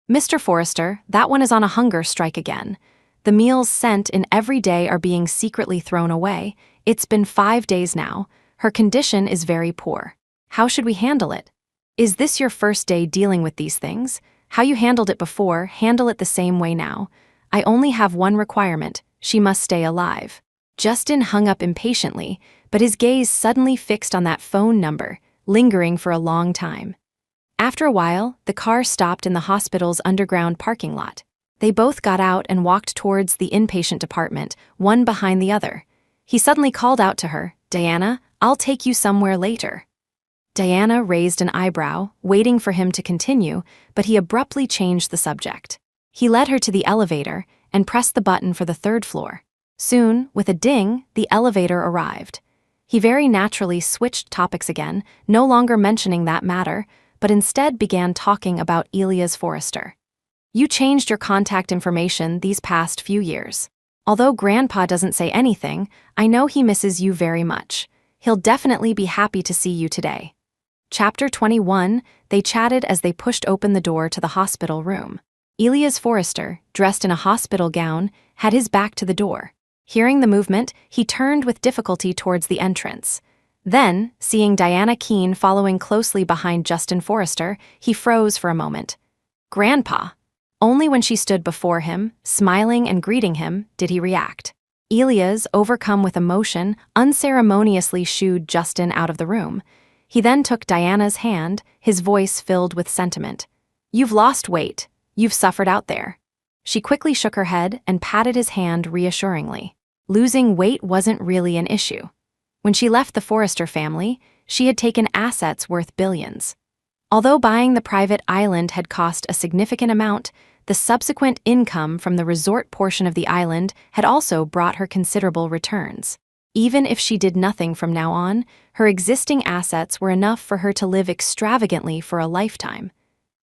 "Mr. Forrester, that one is on a hunger strike again. The meals sent in every day are being secretly thrown away. It's been 5 days now. Her condition is very poor. How should we handle it? Is this your first day dealing with these things? How you handled it before, handle it the same way now. I only have one requirement. She must stay alive." Justin hung up impatiently, but his gaze suddenly fixed on that phone number, lingering for a long time. After a while, the car stopped in the hospital's underground parking lot. They both got out and walked towards the inpatient department, one behind the other. He suddenly called out to her, "Diana, I'll take you somewhere later." Diana raised an eyebrow, waiting for him to continue, but he abruptly changed the subject. He led her to the elevator and pressed the button for the 3rd floor. Soon, with a ding, the elevator arrived. He very naturally switched topics again, no longer mentioning that matter, but instead began talking about Elias Forrester. "You changed your contact information these past few years. Although Grandpa doesn't say anything, I know he misses you very much. He'll definitely be happy to see you today." Chapter 21, they chatted as they pushed open the door to the hospital room. Elias Forrester, dressed in a hospital gown, had his back to the door. Hearing the movement, he turned with difficulty towards the entrance. Then, seeing Diana Keene following closely behind Justin Forrester, he froze for a moment. "Grandpa." Only when she stood before him, smiling and greeting him, did he react. Elias, overcome with emotion, unceremoniously shooed Justin out of the room. He then took Diana's hand, his voice filled with sentiment. "You've lost weight. You've suffered out there." She quickly shook her head and patted his hand reassuringly. Losing weight wasn't really an issue. When she left the Forrester family, she had taken assets worth billions. Although buying the private island had cost a significant amount, the subsequent income from the resort portion of the island had also brought her considerable returns. Even if she did nothing from now on, her existing assets were enough for her to live extravagantly for a lifetime.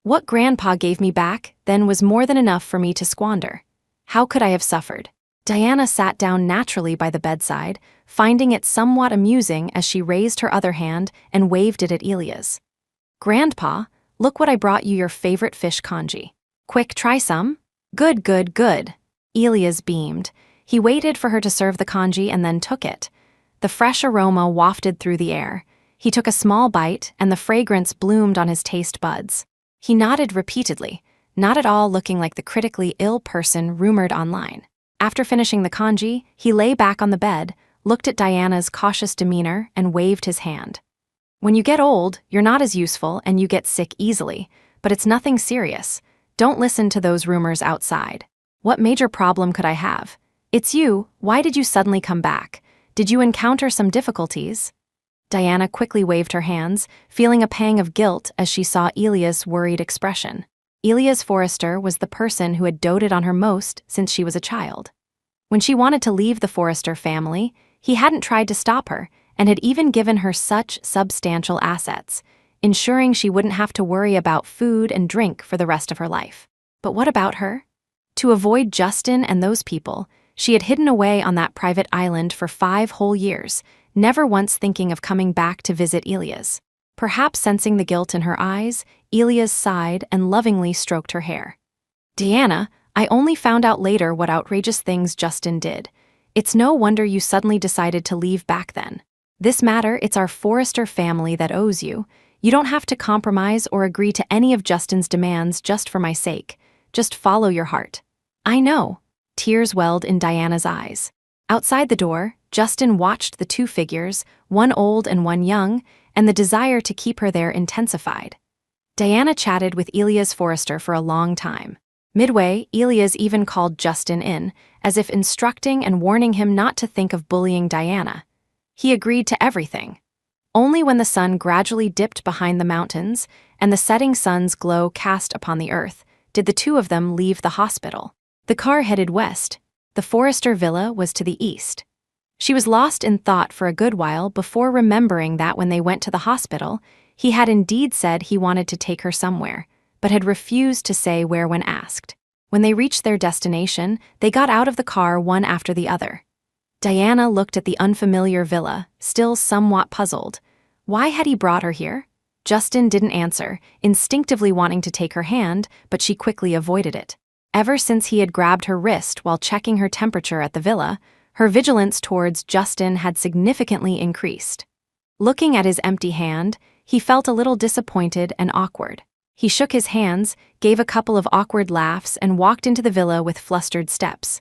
"What Grandpa gave me back then was more than enough for me to squander. How could I have suffered?" Diana sat down naturally by the bedside, finding it somewhat amusing as she raised her other hand and waved it at Elias. "Grandpa, look what I brought you, your favorite fish congee. Quick, try some?" "Good, good, good." Elias beamed. He waited for her to serve the congee and then took it. The fresh aroma wafted through the air. He took a small bite, and the fragrance bloomed on his taste buds. He nodded repeatedly, not at all looking like the critically ill person rumored online. After finishing the congee, he lay back on the bed, looked at Diana's cautious demeanor, and waved his hand. "When you get old, you're not as useful and you get sick easily, but it's nothing serious. Don't listen to those rumors outside. What major problem could I have? It's you. Why did you suddenly come back? Did you encounter some difficulties?" Diana quickly waved her hands, feeling a pang of guilt as she saw Elias' worried expression. Elias Forrester was the person who had doted on her most since she was a child. When she wanted to leave the Forrester family, he hadn't tried to stop her and had even given her such substantial assets, ensuring she wouldn't have to worry about food and drink for the rest of her life. But what about her? To avoid Justin and those people, she had hidden away on that private island for 5 whole years, never once thinking of coming back to visit Elias. Perhaps sensing the guilt in her eyes, Elias sighed and lovingly stroked her hair. "Diana, I only found out later what outrageous things Justin did. It's no wonder you suddenly decided to leave back then. This matter, it's our Forrester family that owes you. You don't have to compromise or agree to any of Justin's demands just for my sake. Just follow your heart." "I know." Tears welled in Diana's eyes. Outside the door, Justin watched the 2 figures, one old and one young, and the desire to keep her there intensified. Diana chatted with Elias Forrester for a long time. Midway, Elias even called Justin in, as if instructing and warning him not to think of bullying Diana. He agreed to everything. Only when the sun gradually dipped behind the mountains and the setting sun's glow cast upon the earth did the 2 of them leave the hospital. The car headed west. The Forrester villa was to the east. She was lost in thought for a good while before remembering that when they went to the hospital, he had indeed said he wanted to take her somewhere, but had refused to say where when asked. When they reached their destination, they got out of the car one after the other. Diana looked at the unfamiliar villa, still somewhat puzzled. Why had he brought her here? Justin didn't answer, instinctively wanting to take her hand, but she quickly avoided it. Ever since he had grabbed her wrist while checking her temperature at the villa, her vigilance towards Justin had significantly increased. Looking at his empty hand, he felt a little disappointed and awkward. He shook his hands, gave a couple of awkward laughs, and walked into the villa with flustered steps.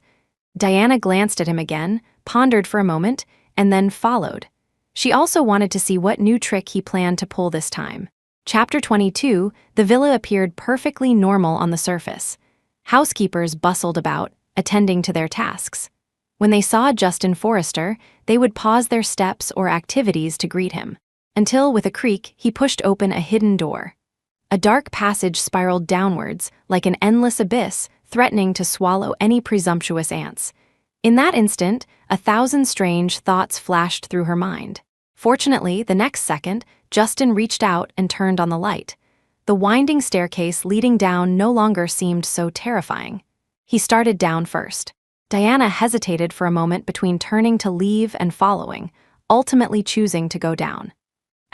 Diana glanced at him again, pondered for a moment, and then followed. She also wanted to see what new trick he planned to pull this time. Chapter 22, the villa appeared perfectly normal on the surface. Housekeepers bustled about, attending to their tasks. When they saw Justin Forrester, they would pause their steps or activities to greet him, until with a creak he pushed open a hidden door. A dark passage spiraled downwards, like an endless abyss, threatening to swallow any presumptuous ants. In that instant, 1,000 strange thoughts flashed through her mind. Fortunately, the next second, Justin reached out and turned on the light. The winding staircase leading down no longer seemed so terrifying. He started down first. Diana hesitated for a moment between turning to leave and following, ultimately choosing to go down.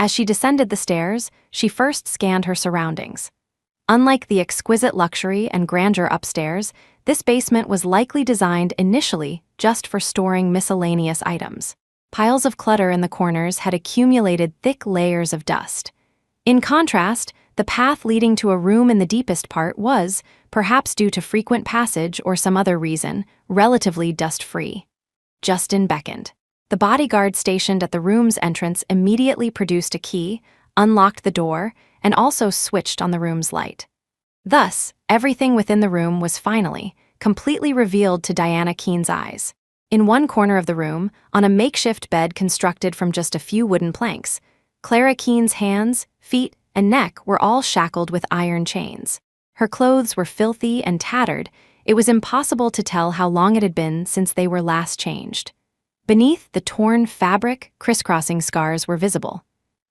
As she descended the stairs, she first scanned her surroundings. Unlike the exquisite luxury and grandeur upstairs, this basement was likely designed initially just for storing miscellaneous items. Piles of clutter in the corners had accumulated thick layers of dust. In contrast, the path leading to a room in the deepest part was, perhaps due to frequent passage or some other reason, relatively dust-free. Justin beckoned. The bodyguard stationed at the room's entrance immediately produced a key, unlocked the door, and also switched on the room's light. Thus, everything within the room was finally, completely revealed to Diana Keene's eyes. In one corner of the room, on a makeshift bed constructed from just a few wooden planks, Clara Keene's hands, feet, and neck were all shackled with iron chains. Her clothes were filthy and tattered. It was impossible to tell how long it had been since they were last changed. Beneath the torn fabric, crisscrossing scars were visible.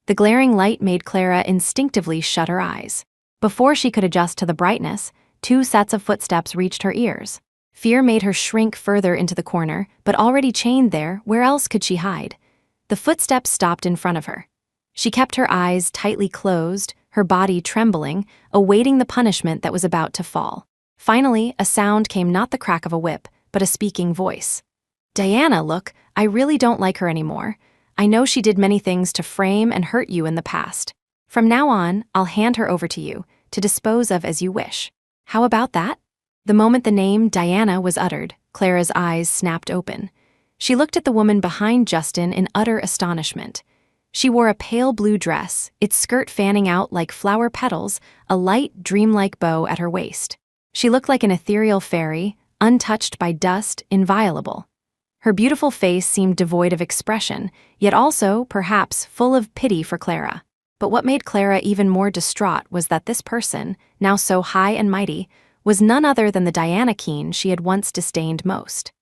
The glaring light made Clara instinctively shut her eyes. Before she could adjust to the brightness, 2 sets of footsteps reached her ears. Fear made her shrink further into the corner, but already chained there, where else could she hide? The footsteps stopped in front of her. She kept her eyes tightly closed, her body trembling, awaiting the punishment that was about to fall. Finally, a sound came, not the crack of a whip, but a speaking voice. "Diana, look, I really don't like her anymore. I know she did many things to frame and hurt you in the past. From now on, I'll hand her over to you, to dispose of as you wish. How about that?" The moment the name Diana was uttered, Clara's eyes snapped open. She looked at the woman behind Justin in utter astonishment. She wore a pale blue dress, its skirt fanning out like flower petals, a light, dreamlike bow at her waist. She looked like an ethereal fairy, untouched by dust, inviolable. Her beautiful face seemed devoid of expression, yet also, perhaps, full of pity for Clara. But what made Clara even more distraught was that this person, now so high and mighty, was none other than the Diana Keene she had once disdained most.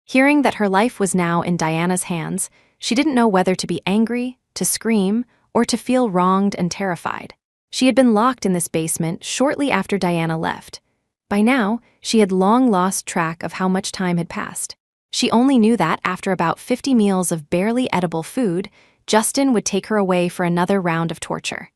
Hearing that her life was now in Diana's hands, she didn't know whether to be angry, to scream, or to feel wronged and terrified. She had been locked in this basement shortly after Diana left. By now, she had long lost track of how much time had passed. She only knew that after about 50 meals of barely edible food, Justin would take her away for another round of torture.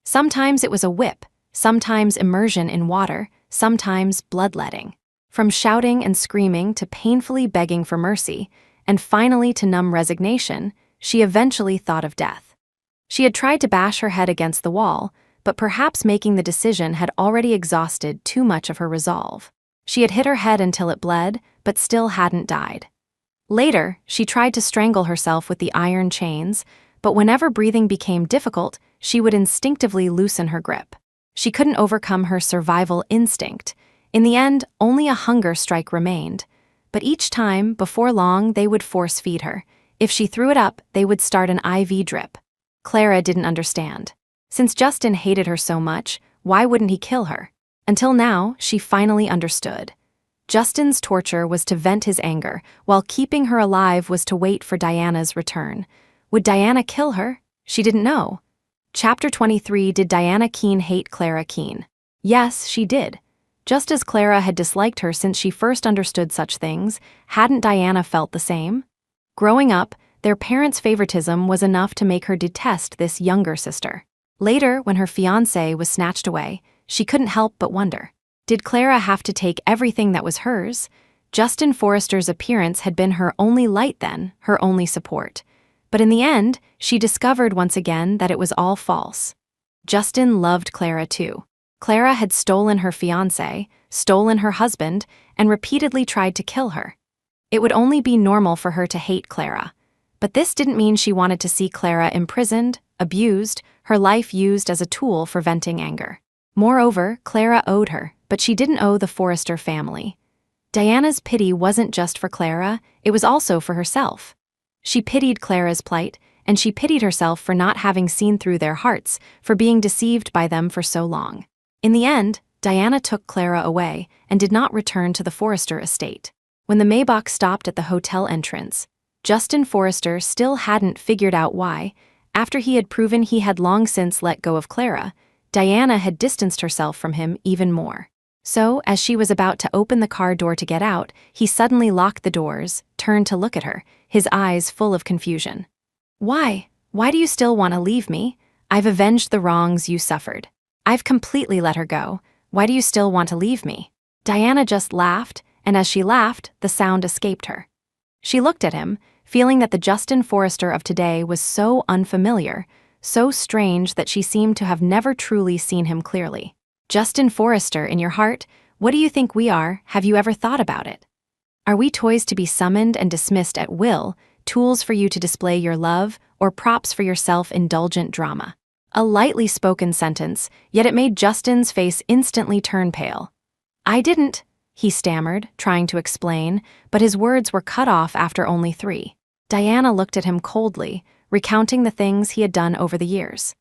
Sometimes it was a whip, sometimes immersion in water, sometimes bloodletting. From shouting and screaming to painfully begging for mercy, and finally to numb resignation, she eventually thought of death. She had tried to bash her head against the wall, but perhaps making the decision had already exhausted too much of her resolve. She had hit her head until it bled, but still hadn't died. Later, she tried to strangle herself with the iron chains, but whenever breathing became difficult, she would instinctively loosen her grip. She couldn't overcome her survival instinct. In the end, only a hunger strike remained. But each time, before long, they would force-feed her. If she threw it up, they would start an IV drip. Clara didn't understand. Since Justin hated her so much, why wouldn't he kill her? Until now, she finally understood. Justin's torture was to vent his anger, while keeping her alive was to wait for Diana's return. Would Diana kill her? She didn't know. Chapter 23, Did Diana Keene Hate Clara Keene? Yes, she did. Just as Clara had disliked her since she first understood such things, hadn't Diana felt the same? Growing up, their parents' favoritism was enough to make her detest this younger sister. Later, when her fiancé was snatched away, she couldn't help but wonder, did Clara have to take everything that was hers? Justin Forrester's appearance had been her only light then, her only support. But in the end, she discovered once again that it was all false. Justin loved Clara too. Clara had stolen her fiancé, stolen her husband, and repeatedly tried to kill her. It would only be normal for her to hate Clara. But this didn't mean she wanted to see Clara imprisoned, abused, her life used as a tool for venting anger. Moreover, Clara owed her, but she didn't owe the Forrester family. Diana's pity wasn't just for Clara, it was also for herself. She pitied Clara's plight, and she pitied herself for not having seen through their hearts, for being deceived by them for so long. In the end, Diana took Clara away and did not return to the Forrester estate. When the Maybach stopped at the hotel entrance, Justin Forrester still hadn't figured out why. After he had proven he had long since let go of Clara, Diana had distanced herself from him even more. So, as she was about to open the car door to get out, he suddenly locked the doors, turned to look at her, his eyes full of confusion. Why? Why do you still want to leave me? I've avenged the wrongs you suffered. I've completely let her go. Why do you still want to leave me? Diana just laughed, and as she laughed, the sound escaped her. She looked at him, feeling that the Justin Forrester of today was so unfamiliar, so strange that she seemed to have never truly seen him clearly. Justin Forrester, in your heart, what do you think we are? Have you ever thought about it? Are we toys to be summoned and dismissed at will, tools for you to display your love, or props for your self-indulgent drama? A lightly spoken sentence, yet it made Justin's face instantly turn pale. I didn't, he stammered, trying to explain, but his words were cut off after only 3. Diana looked at him coldly, recounting the things he had done over the years.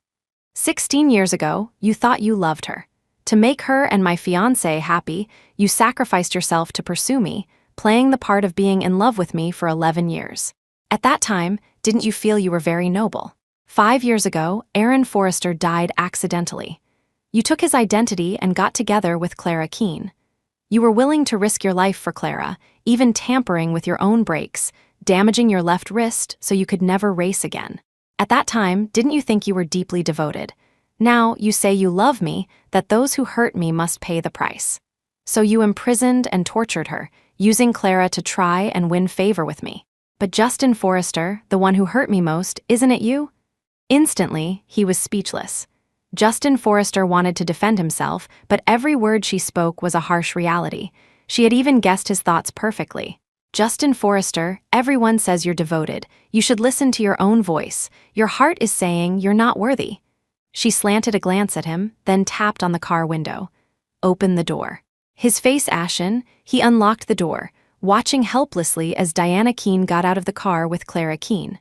16 years ago, you thought you loved her. To make her and my fiancé happy, you sacrificed yourself to pursue me, playing the part of being in love with me for 11 years. At that time, didn't you feel you were very noble? 5 years ago, Aaron Forrester died accidentally. You took his identity and got together with Clara Keene. You were willing to risk your life for Clara, even tampering with your own brakes, damaging your left wrist so you could never race again. At that time, didn't you think you were deeply devoted? Now you say you love me, that those who hurt me must pay the price. So you imprisoned and tortured her, using Clara to try and win favor with me. But Justin Forrester, the one who hurt me most, isn't it you? Instantly, he was speechless. Justin Forrester wanted to defend himself, but every word she spoke was a harsh reality. She had even guessed his thoughts perfectly. Justin Forrester, everyone says you're devoted. You should listen to your own voice. Your heart is saying you're not worthy. She slanted a glance at him, then tapped on the car window. Open the door. His face ashen, he unlocked the door, watching helplessly as Diana Keene got out of the car with Clara Keene.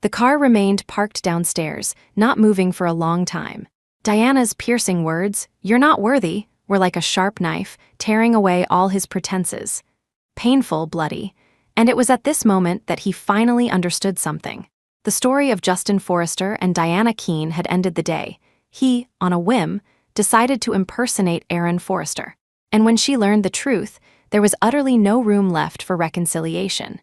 The car remained parked downstairs, not moving for a long time. Diana's piercing words, "You're not worthy," were like a sharp knife, tearing away all his pretenses. Painful, bloody. And it was at this moment that he finally understood something. The story of Justin Forrester and Diana Keene had ended the day. He, on a whim, decided to impersonate Aaron Forrester. And when she learned the truth, there was utterly no room left for reconciliation.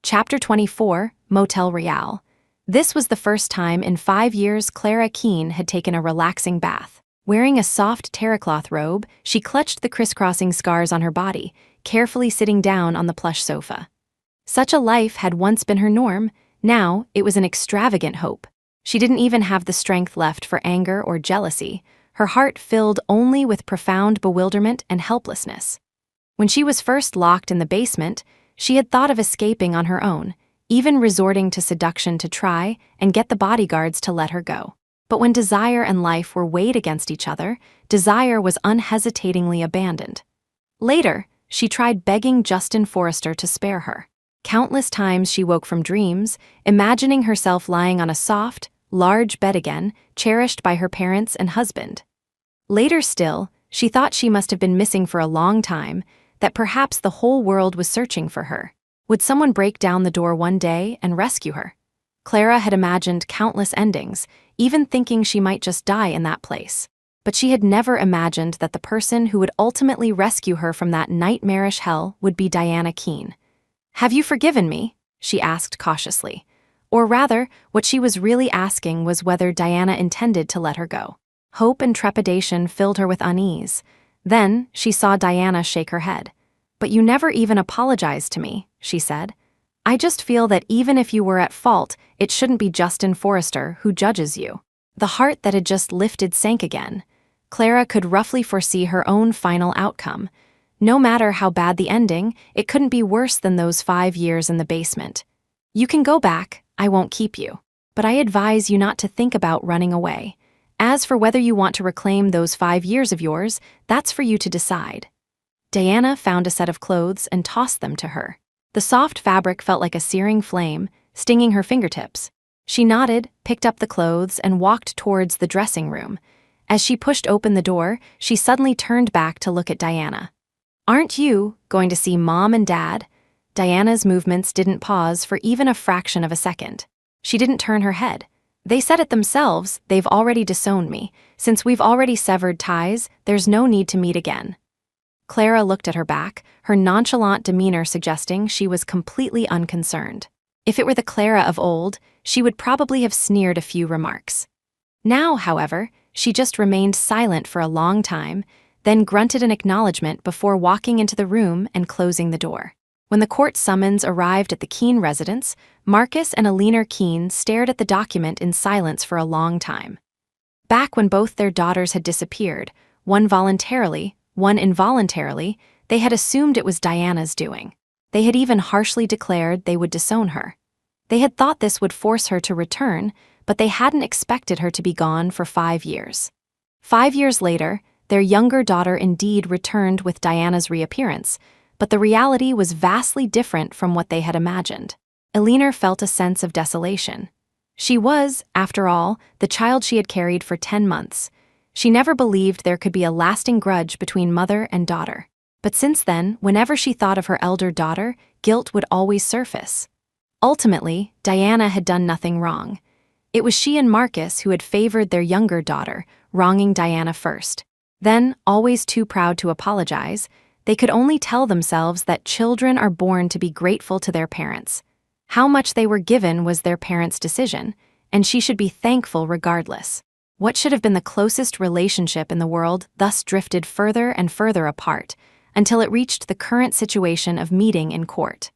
Chapter 24, Motel Royale. This was the first time in 5 years Clara Keene had taken a relaxing bath. Wearing a soft terracloth robe, she clutched the crisscrossing scars on her body, carefully sitting down on the plush sofa. Such a life had once been her norm, now it was an extravagant hope. She didn't even have the strength left for anger or jealousy, her heart filled only with profound bewilderment and helplessness. When she was first locked in the basement, she had thought of escaping on her own, even resorting to seduction to try and get the bodyguards to let her go. But when desire and life were weighed against each other, desire was unhesitatingly abandoned. Later, she tried begging Justin Forrester to spare her. Countless times she woke from dreams, imagining herself lying on a soft, large bed again, cherished by her parents and husband. Later still, she thought she must have been missing for a long time, that perhaps the whole world was searching for her. Would someone break down the door one day and rescue her? Clara had imagined countless endings, even thinking she might just die in that place. But she had never imagined that the person who would ultimately rescue her from that nightmarish hell would be Diana Keene. "Have you forgiven me?" she asked cautiously. Or rather, what she was really asking was whether Diana intended to let her go. Hope and trepidation filled her with unease. Then she saw Diana shake her head. "But you never even apologized to me," she said. "I just feel that even if you were at fault, it shouldn't be Justin Forrester who judges you." The heart that had just lifted sank again. Clara could roughly foresee her own final outcome. No matter how bad the ending, it couldn't be worse than those 5 years in the basement. "You can go back, I won't keep you. But I advise you not to think about running away. As for whether you want to reclaim those 5 years of yours, that's for you to decide." Diana found a set of clothes and tossed them to her. The soft fabric felt like a searing flame, stinging her fingertips. She nodded, picked up the clothes, and walked towards the dressing room. As she pushed open the door, she suddenly turned back to look at Diana. "Aren't you going to see Mom and Dad?" Diana's movements didn't pause for even a fraction of a second. She didn't turn her head. "They said it themselves, they've already disowned me. Since we've already severed ties, there's no need to meet again." Clara looked at her back, her nonchalant demeanor suggesting she was completely unconcerned. If it were the Clara of old, she would probably have sneered a few remarks. Now, however, she just remained silent for a long time, then grunted an acknowledgement before walking into the room and closing the door. When the court summons arrived at the Keene residence, Marcus and Alina Keene stared at the document in silence for a long time. Back when both their daughters had disappeared, one voluntarily, one involuntarily, they had assumed it was Diana's doing. They had even harshly declared they would disown her. They had thought this would force her to return, but they hadn't expected her to be gone for 5 years. 5 years later, their younger daughter indeed returned with Diana's reappearance, but the reality was vastly different from what they had imagined. Alina felt a sense of desolation. She was, after all, the child she had carried for 10 months. She never believed there could be a lasting grudge between mother and daughter. But since then, whenever she thought of her elder daughter, guilt would always surface. Ultimately, Diana had done nothing wrong. It was she and Marcus who had favored their younger daughter, wronging Diana first. Then, always too proud to apologize, they could only tell themselves that children are born to be grateful to their parents. How much they were given was their parents' decision, and she should be thankful regardless. What should have been the closest relationship in the world thus drifted further and further apart, until it reached the current situation of meeting in court.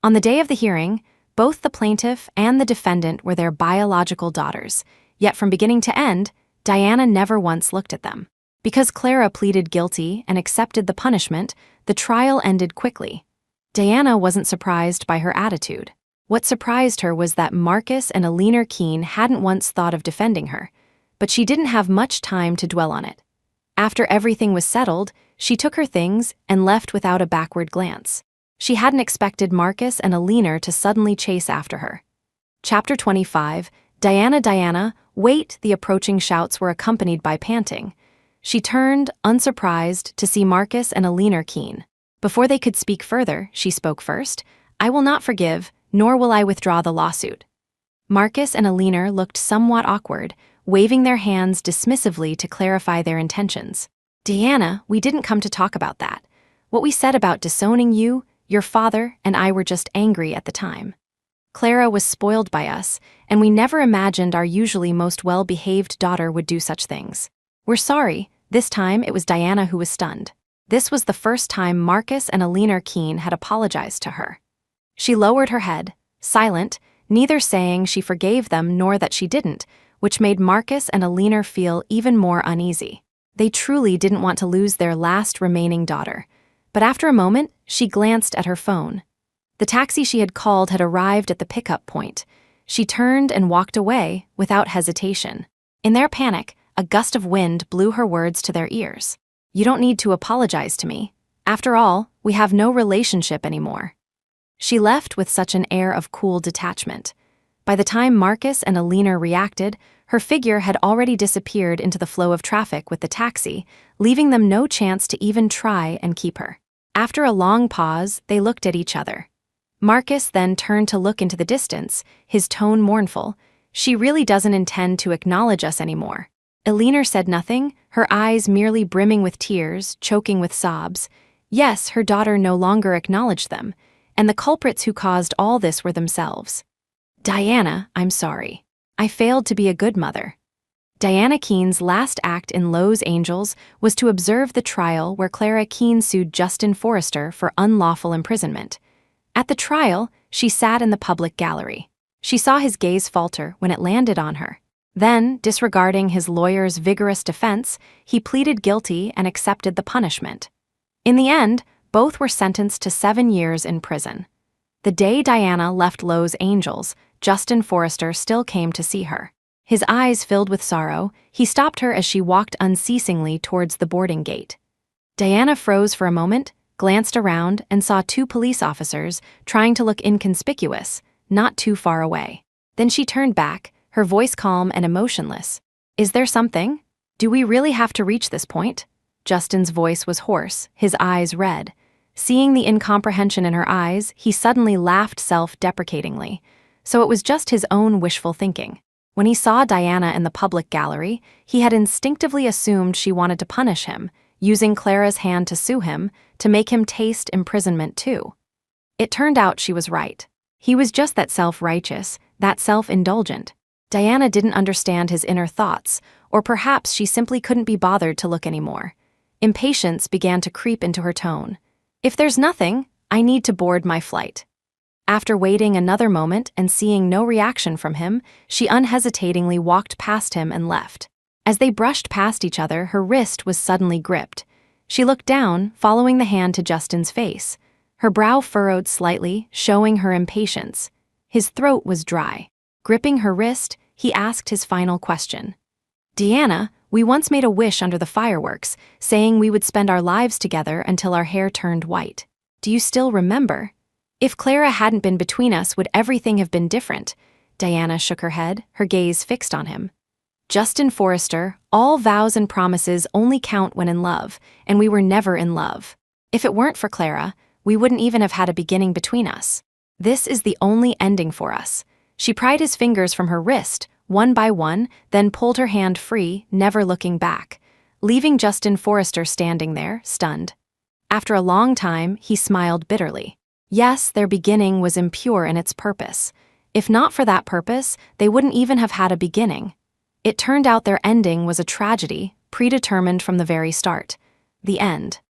On the day of the hearing, both the plaintiff and the defendant were their biological daughters, yet from beginning to end, Diana never once looked at them. Because Clara pleaded guilty and accepted the punishment, the trial ended quickly. Diana wasn't surprised by her attitude. What surprised her was that Marcus and Alina Keene hadn't once thought of defending her, but she didn't have much time to dwell on it. After everything was settled, she took her things and left without a backward glance. She hadn't expected Marcus and Alina to suddenly chase after her. Chapter 25, Diana, Diana, wait! The approaching shouts were accompanied by panting. She turned, unsurprised, to see Marcus and Alina Keene. Before they could speak further, she spoke first. "I will not forgive, nor will I withdraw the lawsuit." Marcus and Alina looked somewhat awkward, waving their hands dismissively to clarify their intentions. "Diana, we didn't come to talk about that. What we said about disowning you, your father, and I were just angry at the time. Clara was spoiled by us, and we never imagined our usually most well-behaved daughter would do such things. We're sorry." This time it was Diana who was stunned. This was the first time Marcus and Alina Keene had apologized to her. She lowered her head, silent, neither saying she forgave them nor that she didn't, which made Marcus and Alina feel even more uneasy. They truly didn't want to lose their last remaining daughter. But after a moment, she glanced at her phone. The taxi she had called had arrived at the pickup point. She turned and walked away without hesitation. In their panic, a gust of wind blew her words to their ears. "You don't need to apologize to me. After all, we have no relationship anymore." She left with such an air of cool detachment. By the time Marcus and Alina reacted, her figure had already disappeared into the flow of traffic with the taxi, leaving them no chance to even try and keep her. After a long pause, they looked at each other. Marcus then turned to look into the distance, his tone mournful. "She really doesn't intend to acknowledge us anymore." Alina said nothing, her eyes merely brimming with tears, choking with sobs. Yes, her daughter no longer acknowledged them, and the culprits who caused all this were themselves. Diana, I'm sorry. I failed to be a good mother. Diana Keene's last act in Lowe's Angels was to observe the trial where Clara Keene sued Justin Forrester for unlawful imprisonment. At the trial, she sat in the public gallery. She saw his gaze falter when it landed on her. Then, disregarding his lawyer's vigorous defense, he pleaded guilty and accepted the punishment. In the end, both were sentenced to 7 years in prison. The day Diana left Lowe's Angels, Justin Forrester still came to see her. His eyes filled with sorrow, he stopped her as she walked unceasingly towards the boarding gate. Diana froze for a moment, glanced around, and saw 2 police officers trying to look inconspicuous, not too far away. Then she turned back, her voice calm and emotionless. Is there something? Do we really have to reach this point? Justin's voice was hoarse, his eyes red. Seeing the incomprehension in her eyes, he suddenly laughed self-deprecatingly. So it was just his own wishful thinking. When he saw Diana in the public gallery, he had instinctively assumed she wanted to punish him, using Clara's hand to sue him, to make him taste imprisonment too. It turned out she was right. He was just that self-righteous, that self-indulgent. Diana didn't understand his inner thoughts, or perhaps she simply couldn't be bothered to look anymore. Impatience began to creep into her tone. If there's nothing, I need to board my flight. After waiting another moment and seeing no reaction from him, she unhesitatingly walked past him and left. As they brushed past each other, her wrist was suddenly gripped. She looked down, following the hand to Justin's face. Her brow furrowed slightly, showing her impatience. His throat was dry. Gripping her wrist, he asked his final question. Diana, we once made a wish under the fireworks, saying we would spend our lives together until our hair turned white. Do you still remember? If Clara hadn't been between us, would everything have been different? Diana shook her head, her gaze fixed on him. Justin Forrester, all vows and promises only count when in love, and we were never in love. If it weren't for Clara, we wouldn't even have had a beginning between us. This is the only ending for us. She pried his fingers from her wrist, one by one, then pulled her hand free, never looking back, leaving Justin Forrester standing there, stunned. After a long time, he smiled bitterly. Yes, their beginning was impure in its purpose. If not for that purpose, they wouldn't even have had a beginning. It turned out their ending was a tragedy, predetermined from the very start. The end.